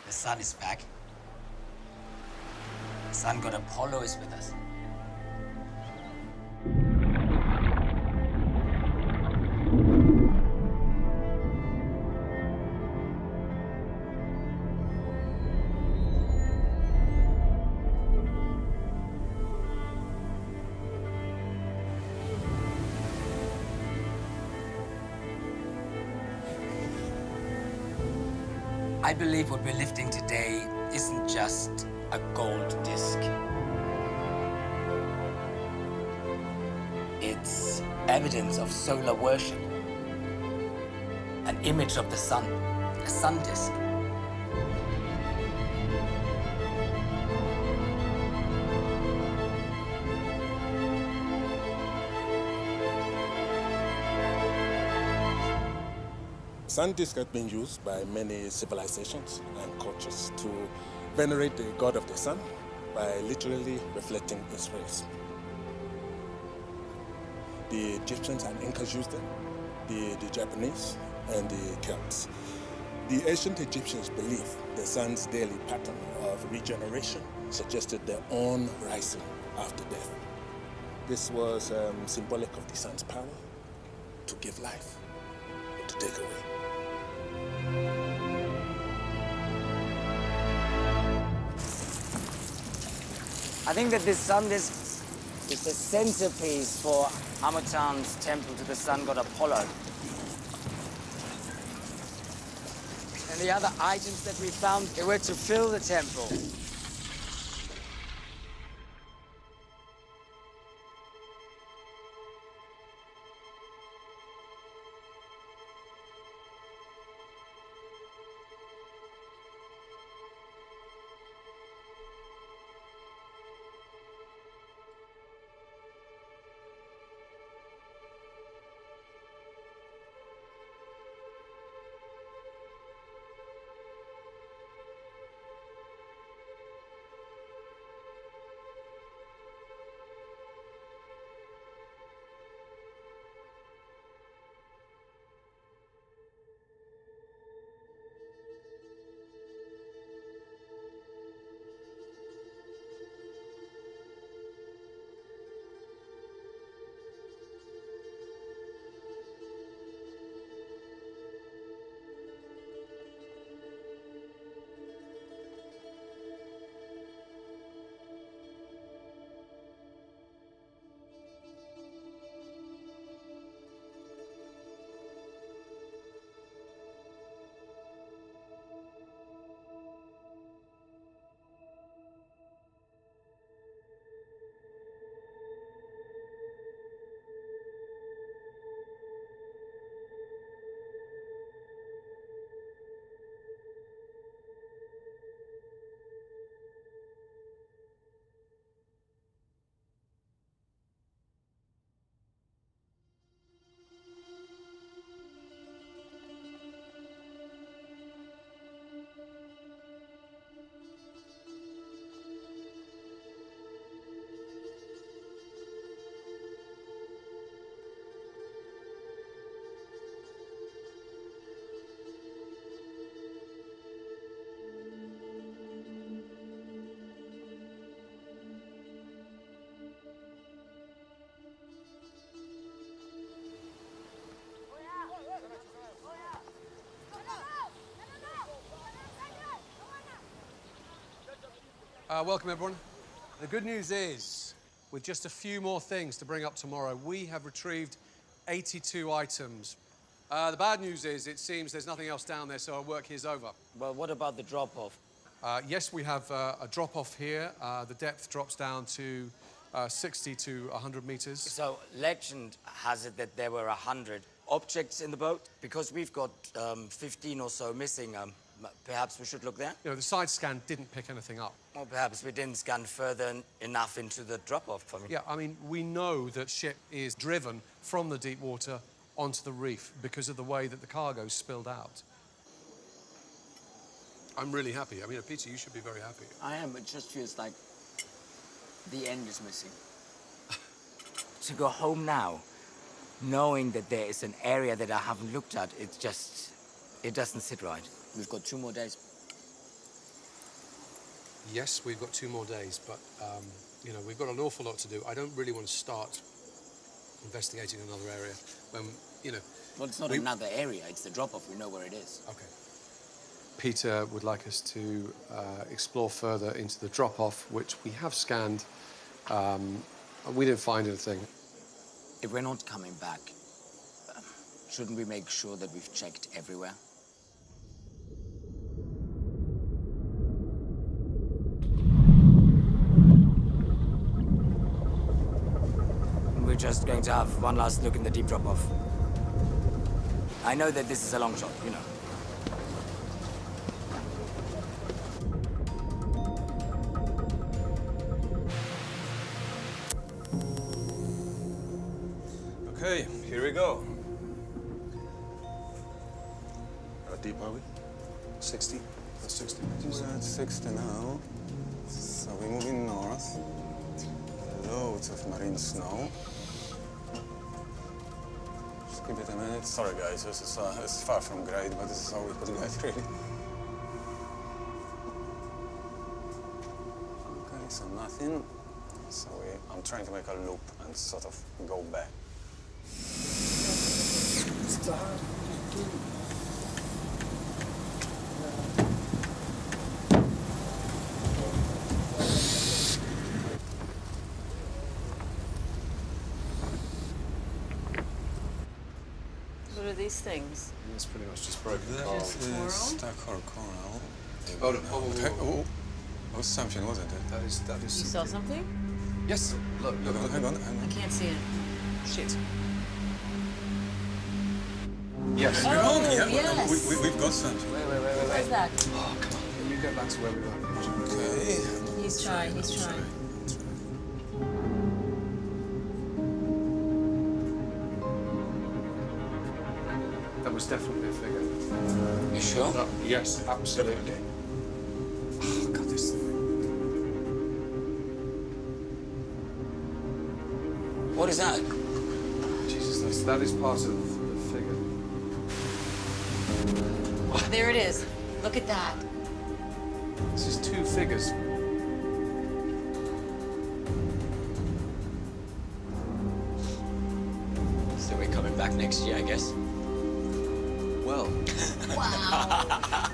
Speaker 6: The sun is back. The sun god Apollo is with us. I believe what we're lifting today isn't just a gold disc. It's evidence of solar worship. An image of the sun, a sun disc.
Speaker 18: Sun disk has been used by many civilizations and cultures to venerate the god of the sun by literally reflecting its rays. The Egyptians and Incas used them, the Japanese and the Celts. The ancient Egyptians believed the sun's daily pattern of regeneration suggested their own rising after death. This was symbolic of the sun's power to give life or to take away.
Speaker 6: I think that this sun disc is the centerpiece for Amotan's temple to the sun god Apollo. And the other items that we found, they were to fill the temple.
Speaker 3: Welcome, everyone. The good news is, with just a few more things to bring up tomorrow, we have retrieved 82 items. The bad news is, it seems there's nothing else down there, so our work here's over.
Speaker 8: Well, what about the drop-off?
Speaker 3: Yes, we have a drop-off here. The depth drops down to 60 to 100 meters.
Speaker 8: So, legend has it that there were 100 objects in the boat. Because we've got 15 or so missing, perhaps we should look there?
Speaker 3: You know, the side scan didn't pick anything up.
Speaker 8: Or perhaps we didn't scan further enough into the drop-off.
Speaker 3: Yeah, I mean, we know that ship is driven from the deep water onto the reef because of the way that the cargo spilled out. I'm really happy. I mean, Peter, you should be very happy.
Speaker 8: I am. It just feels like the end is missing. To go home now, knowing that there is an area that I haven't looked at, it doesn't sit right. We've got 2 more days.
Speaker 3: Yes, we've got 2 more days, but, you know, we've got an awful lot to do. I don't really want to start investigating another area when, you know...
Speaker 8: Well, it's not another area. It's the drop-off. We know where it is.
Speaker 3: Okay. Peter would like us to explore further into the drop-off, which we have scanned. We didn't find anything.
Speaker 8: If we're not coming back, shouldn't we make sure that we've checked everywhere? We're just going to have one last look in the deep drop-off. I know that this is a long shot, you know.
Speaker 4: Okay, here we go. How deep are we?
Speaker 3: 60. That's 60
Speaker 4: We're
Speaker 3: meters.
Speaker 4: at 60 now. So we're moving north. Loads of marine snow. Just give it a minute. Sorry, guys, this is it's far from great, but this is all we could get, really. Okay, so nothing. So I'm trying to make a loop and sort of go back.
Speaker 19: What are these things?
Speaker 3: It's pretty much just broken
Speaker 4: That
Speaker 3: coral.
Speaker 4: is stuck or coral.
Speaker 3: Oh, no. Oh.
Speaker 4: It was something, wasn't it?
Speaker 3: That is
Speaker 19: You saw something?
Speaker 3: Yes. Look.
Speaker 4: Hang on.
Speaker 19: I can't see it.
Speaker 3: Shit. Yes.
Speaker 19: Oh,
Speaker 4: yeah,
Speaker 19: yes.
Speaker 4: We've got something.
Speaker 19: Wait. Where's that?
Speaker 3: Oh, come on. Can you go back to where we were?
Speaker 4: Okay.
Speaker 19: He's trying.
Speaker 3: That was definitely a figure.
Speaker 8: You sure?
Speaker 3: Yes, absolutely. Oh, God, this thing.
Speaker 8: What is that?
Speaker 3: Jesus, that is part of the figure.
Speaker 19: There it is. Look at that.
Speaker 3: This is 2 figures.
Speaker 8: So we're coming back next year, I guess.
Speaker 3: Well.
Speaker 19: Wow.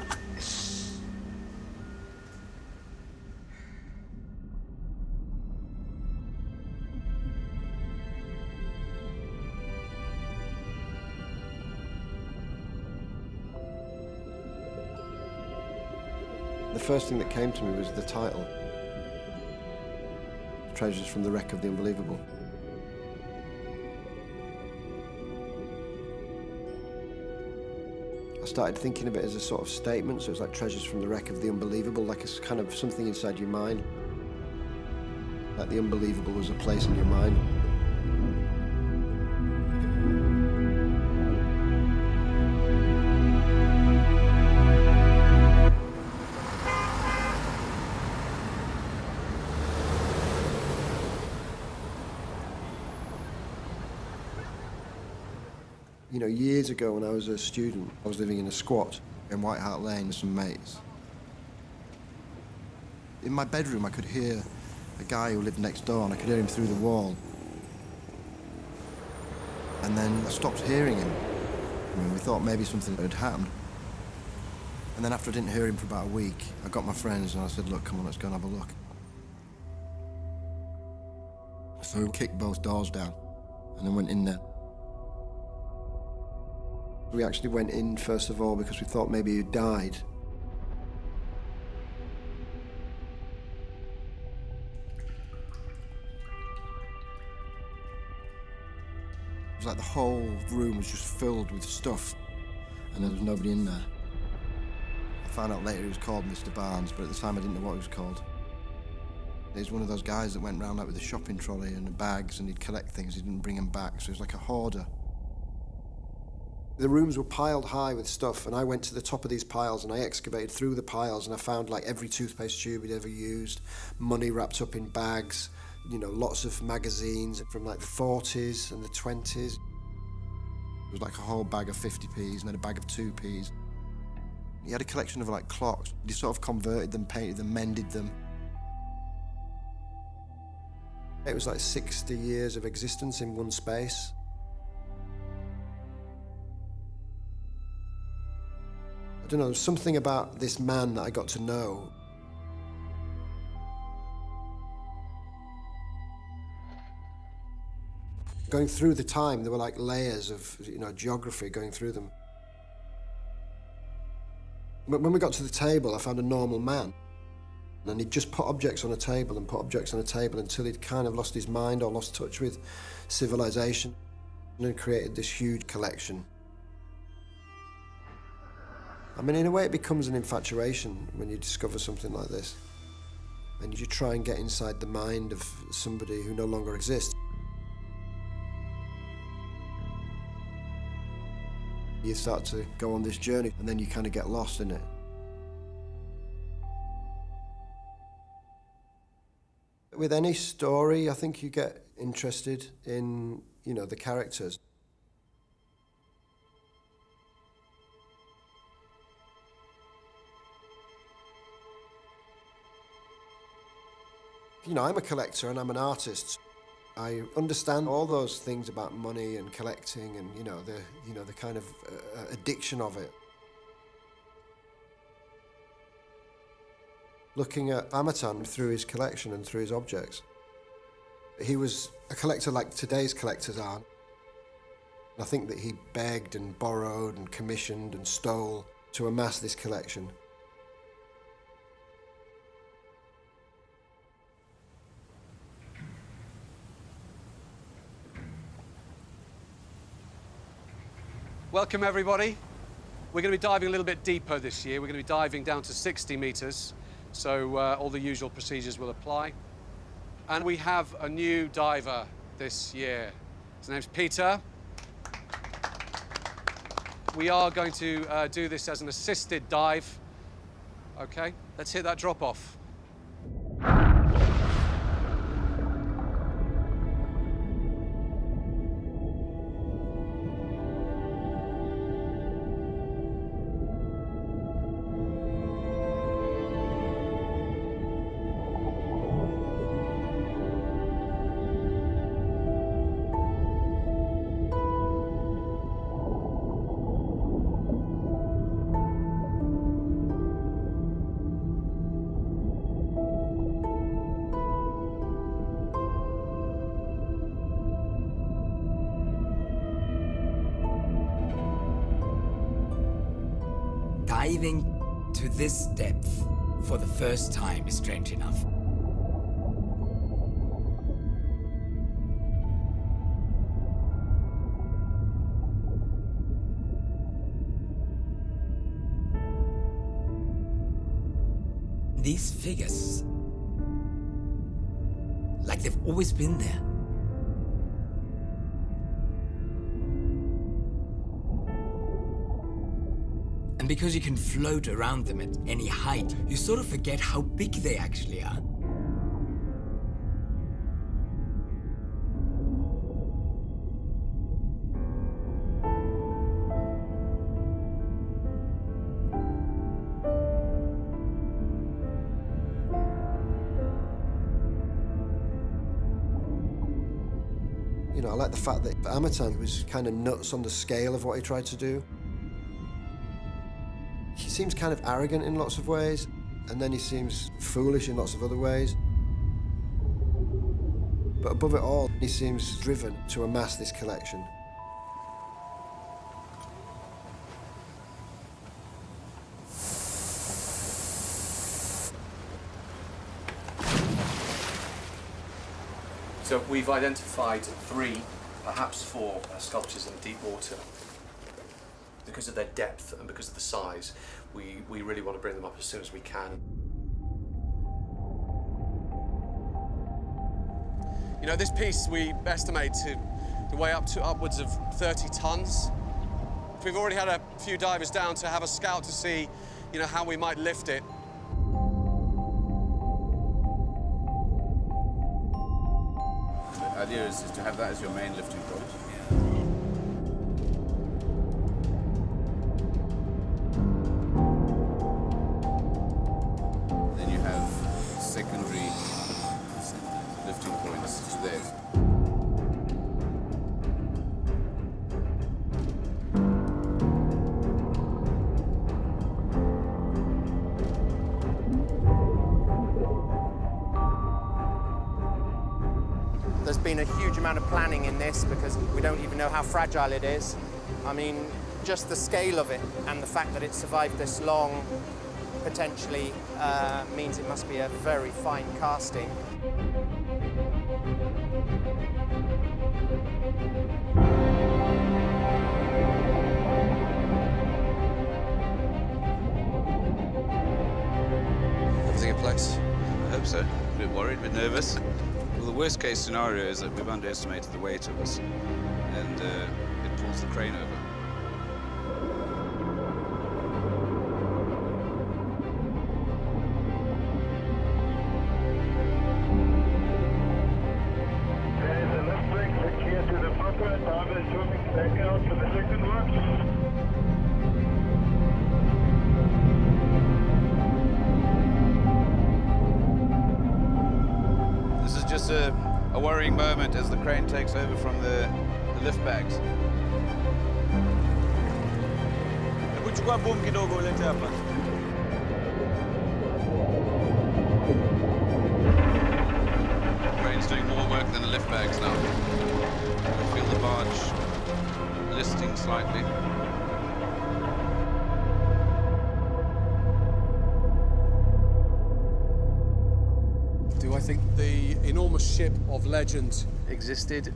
Speaker 1: The first thing that came to me was the title. Treasures from the Wreck of the Unbelievable. I started thinking of it as a sort of statement, so it's like treasures from the wreck of the unbelievable, like it's kind of something inside your mind. Like the unbelievable was a place in your mind. You know, years ago when I was a student, I was living in a squat in White Hart Lane with some mates. In my bedroom, I could hear a guy who lived next door, and I could hear him through the wall. And then I stopped hearing him. I mean, we thought maybe something had happened. And then after I didn't hear him for about a week, I got my friends and I said, look, come on, let's go and have a look. So we kicked both doors down and then went in there. We actually went in first of all because we thought maybe he'd died. It was like the whole room was just filled with stuff and there was nobody in there. I found out later he was called Mr. Barnes, but at the time I didn't know what he was called. He was one of those guys that went round like with a shopping trolley and the bags and he'd collect things, he didn't bring them back, so he was like a hoarder. The rooms were piled high with stuff and I went to the top of these piles and I excavated through the piles and I found like every toothpaste tube he'd ever used, money wrapped up in bags, you know, lots of magazines from like the 40s and the 20s. It was like a whole bag of 50p's and then a bag of 2p's. He had a collection of like clocks. He sort of converted them, painted them, mended them. It was like 60 years of existence in one space. I don't know, there was something about this man that I got to know. Going through the time, there were like layers of, you know, geography going through them. But when we got to the table, I found a normal man. And he'd just put objects on a table and put objects on a table until he'd kind of lost his mind or lost touch with civilization and then created this huge collection. I mean, in a way, it becomes an infatuation when you discover something like this. And you try and get inside the mind of somebody who no longer exists. You start to go on this journey and then you kind of get lost in it. With any story, I think you get interested in, you know, the characters. You know, I'm a collector and I'm an artist. I understand all those things about money and collecting and, you know, the kind of addiction of it. Looking at Amatan through his collection and through his objects. He was a collector like today's collectors are. I think that he begged and borrowed and commissioned and stole to amass this collection.
Speaker 3: Welcome, everybody. We're going to be diving a little bit deeper this year. We're going to be diving down to 60 meters, so all the usual procedures will apply. And we have a new diver this year. His name's Peter. We are going to do this as an assisted dive. Okay, let's hit that drop off.
Speaker 6: Diving to this depth for the first time is strange enough. These figures, like they've always been there. And because you can float around them at any height, you sort of forget how big they actually are.
Speaker 1: You know, I like the fact that Amatan was kind of nuts on the scale of what he tried to do. He seems kind of arrogant in lots of ways, and then he seems foolish in lots of other ways. But above it all, he seems driven to amass this collection.
Speaker 2: So we've identified 3, perhaps 4 sculptures in deep water. Because of their depth and because of the size, we really want to bring them up as soon as we can.
Speaker 3: You know, this piece we estimate to weigh up to upwards of 30 tons. We've already had a few divers down to have a scout to see, you know, how we might lift it.
Speaker 12: The idea is to have that as your main lifting point. Then you have secondary lifting points to theirs.
Speaker 17: There's been a huge amount of planning in this because we don't even know how fragile it is. I mean, just the scale of it and the fact that it survived this long potentially means it must be a very fine casting.
Speaker 3: Everything in place?
Speaker 12: I hope so. A bit worried, a bit nervous. Well, the worst case scenario is that we've underestimated the weight of us, and it pulls the crane over. This is just a worrying moment as the crane takes over from the lift bags.
Speaker 10: Chukua boom kidogo ulete hapa.
Speaker 12: Crane's doing more work than the lift bags now. I feel the barge listing slightly.
Speaker 3: Do I think the enormous ship of legend existed?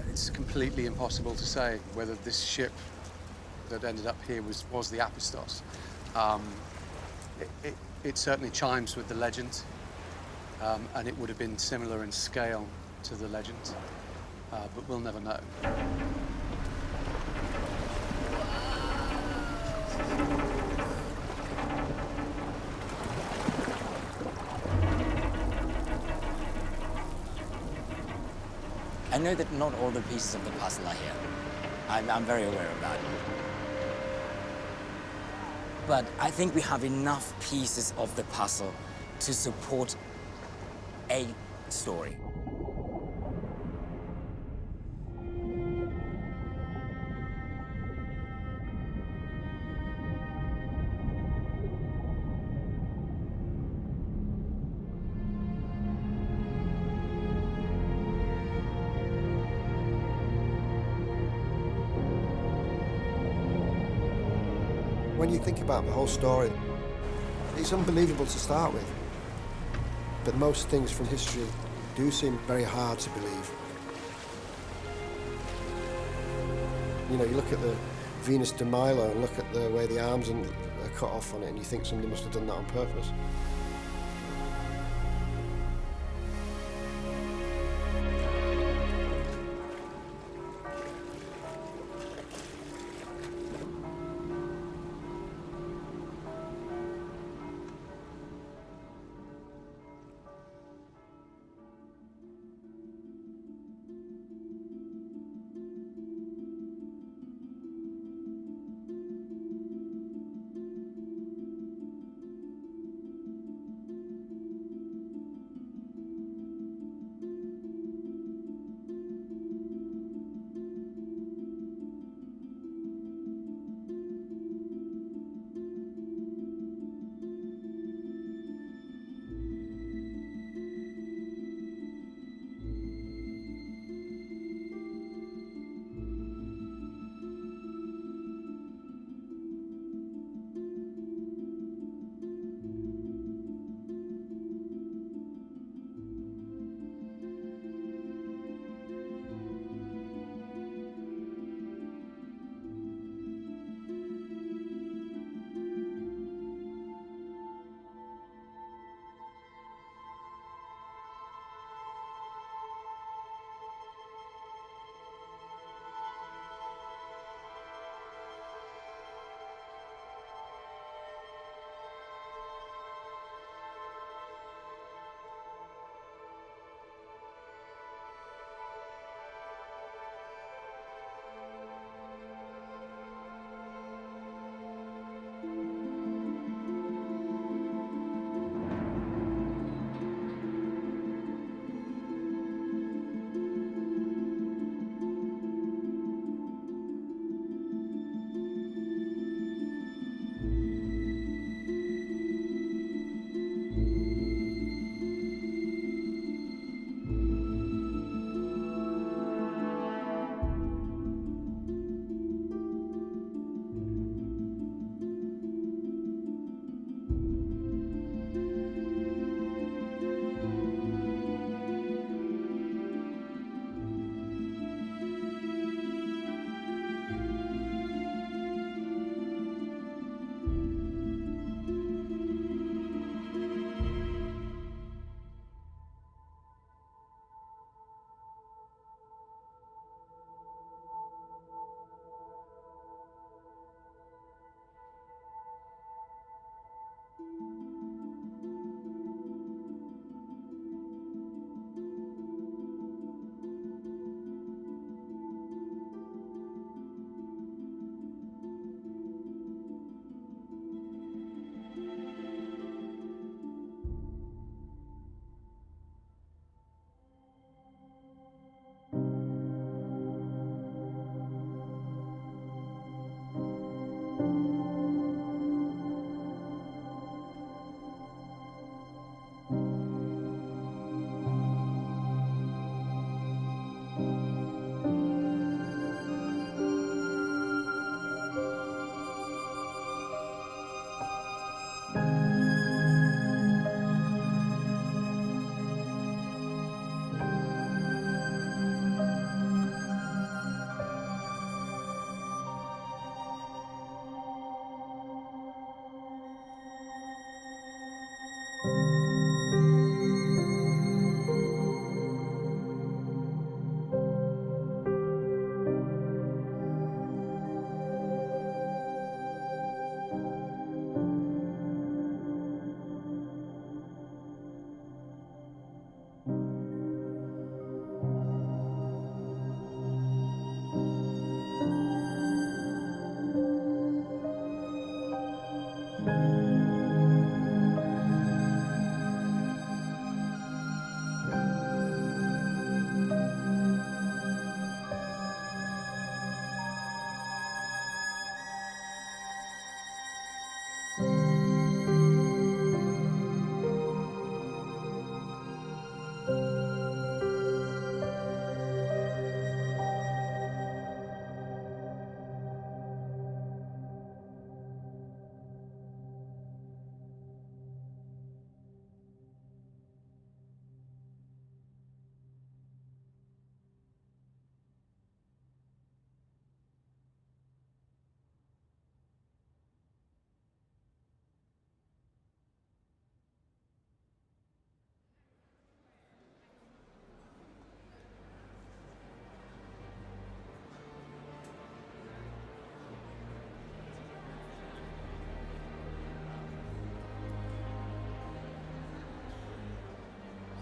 Speaker 3: It's completely impossible to say whether this ship that ended up here was the Apistos. It certainly chimes with the legend, and it would have been similar in scale to the legend, but we'll never know.
Speaker 8: I know that not all the pieces of the puzzle are here. I'm very aware of that. But I think we have enough pieces of the puzzle to support a story.
Speaker 1: When you think about the whole story, it's unbelievable to start with. But most things from history do seem very hard to believe. You know, you look at the Venus de Milo and look at the way the arms are cut off on it, and you think somebody must have done that on purpose.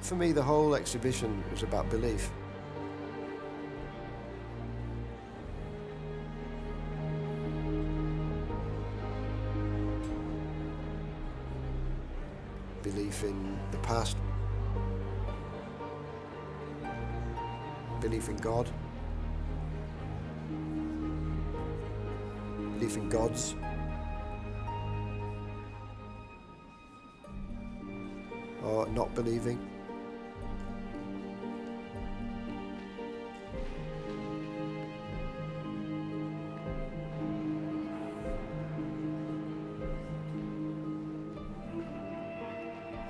Speaker 1: For me, the whole exhibition was about belief. Belief in the past, belief in God, belief in gods, or not believing.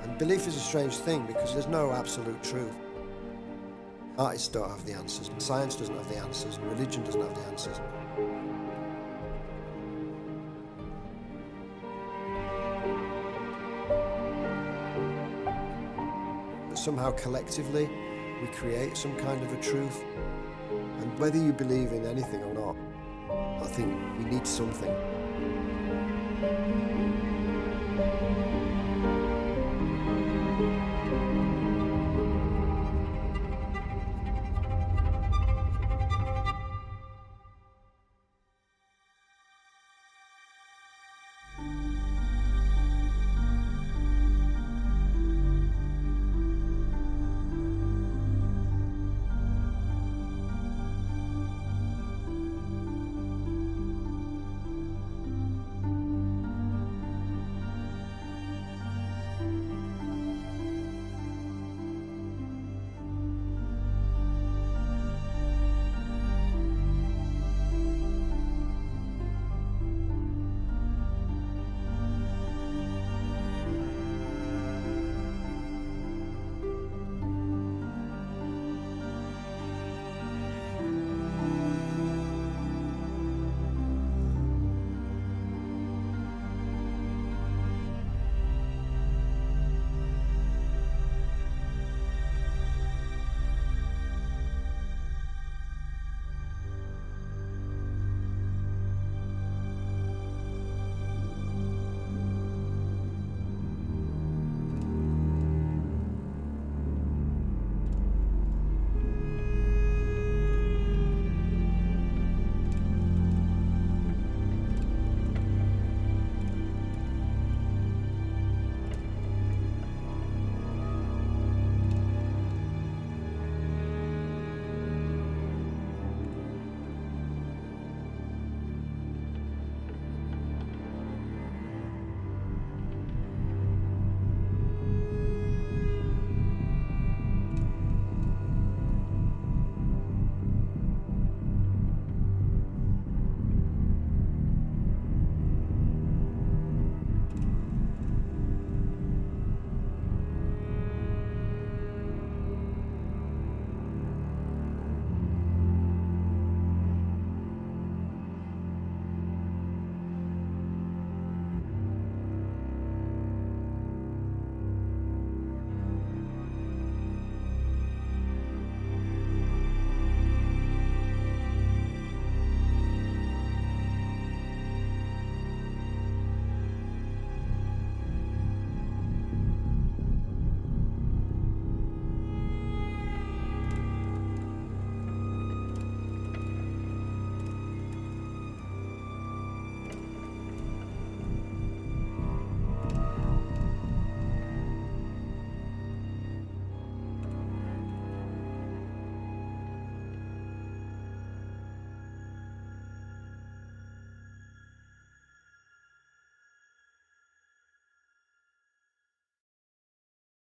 Speaker 1: And belief is a strange thing because there's no absolute truth. Artists don't have the answers, and science doesn't have the answers, and religion doesn't have the answers. But somehow collectively we create some kind of a truth. And whether you believe in anything or not, I think we need something.